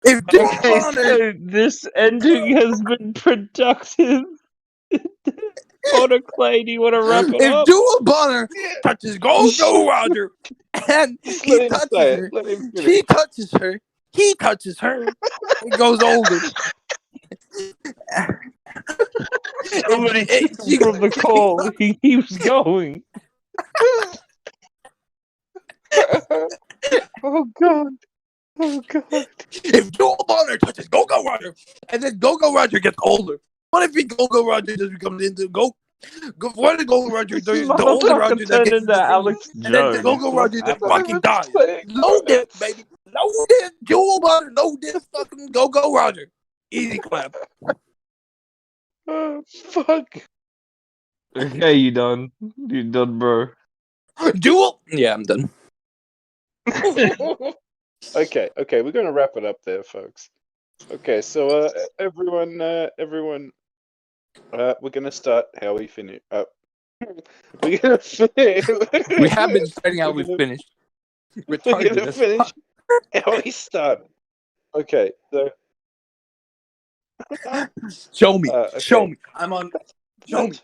If Jewel Okay, Bonner, so this ending has been productive. Bonner Clay, do you want to wrap it if up? Jewel Bonner touches Go Roger, and Just he let him touches say her, it. Let him finish. she touches her, he touches her, it goes over. Somebody kick him from the call. He keeps going. Oh God. Oh God. If Joel Bonner touches Go Roger, and then Go Roger gets older, what if Go Roger just becomes into what if Go Roger This the older Roger motherfucker that turned gets into Alex and then the Jones. Go Roger What's just happening? fucking dies. Saying No diff, words. baby. No diff. Joel Bonner, no diff. Fucking Go Roger. Easy clap. Oh, fuck. Okay, you done. You done, bro. Jewel. Yeah, I'm done. Okay, we're gonna wrap it up there, folks. Okay, so everyone, we're gonna start how we finish. We're gonna finish. We have been starting how we've finished. We're Retarded gonna as finish fuck. how we started. Okay, so Show me. okay. Show me. I'm on. Show me.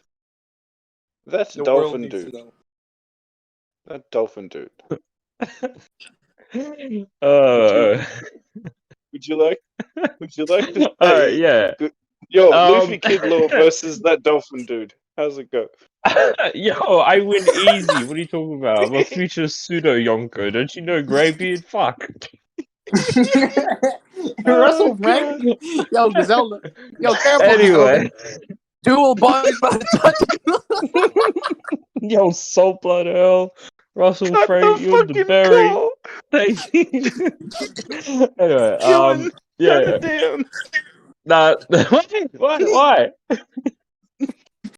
That's The world Dolphin needs to dude. know. That Dolphin dude. Would you like to say? yeah. Yo, Luffy Kid Law versus that Dolphin dude. How's it go? Yo, I win easy. What are you talking about? I'm a future pseudo Yonko. Don't you know Greybeard? Fuck. Russell Oh, Frank? God. Yo, Griselda. Yo, careful, Anyway, Griselda. Dual bodies by the touch. yo, Salt Blood Earl, Russell Cut Frank, the you're the fucking berry. call. Thank you. Anyway, Yuen, yeah. cut it down. Nah, why?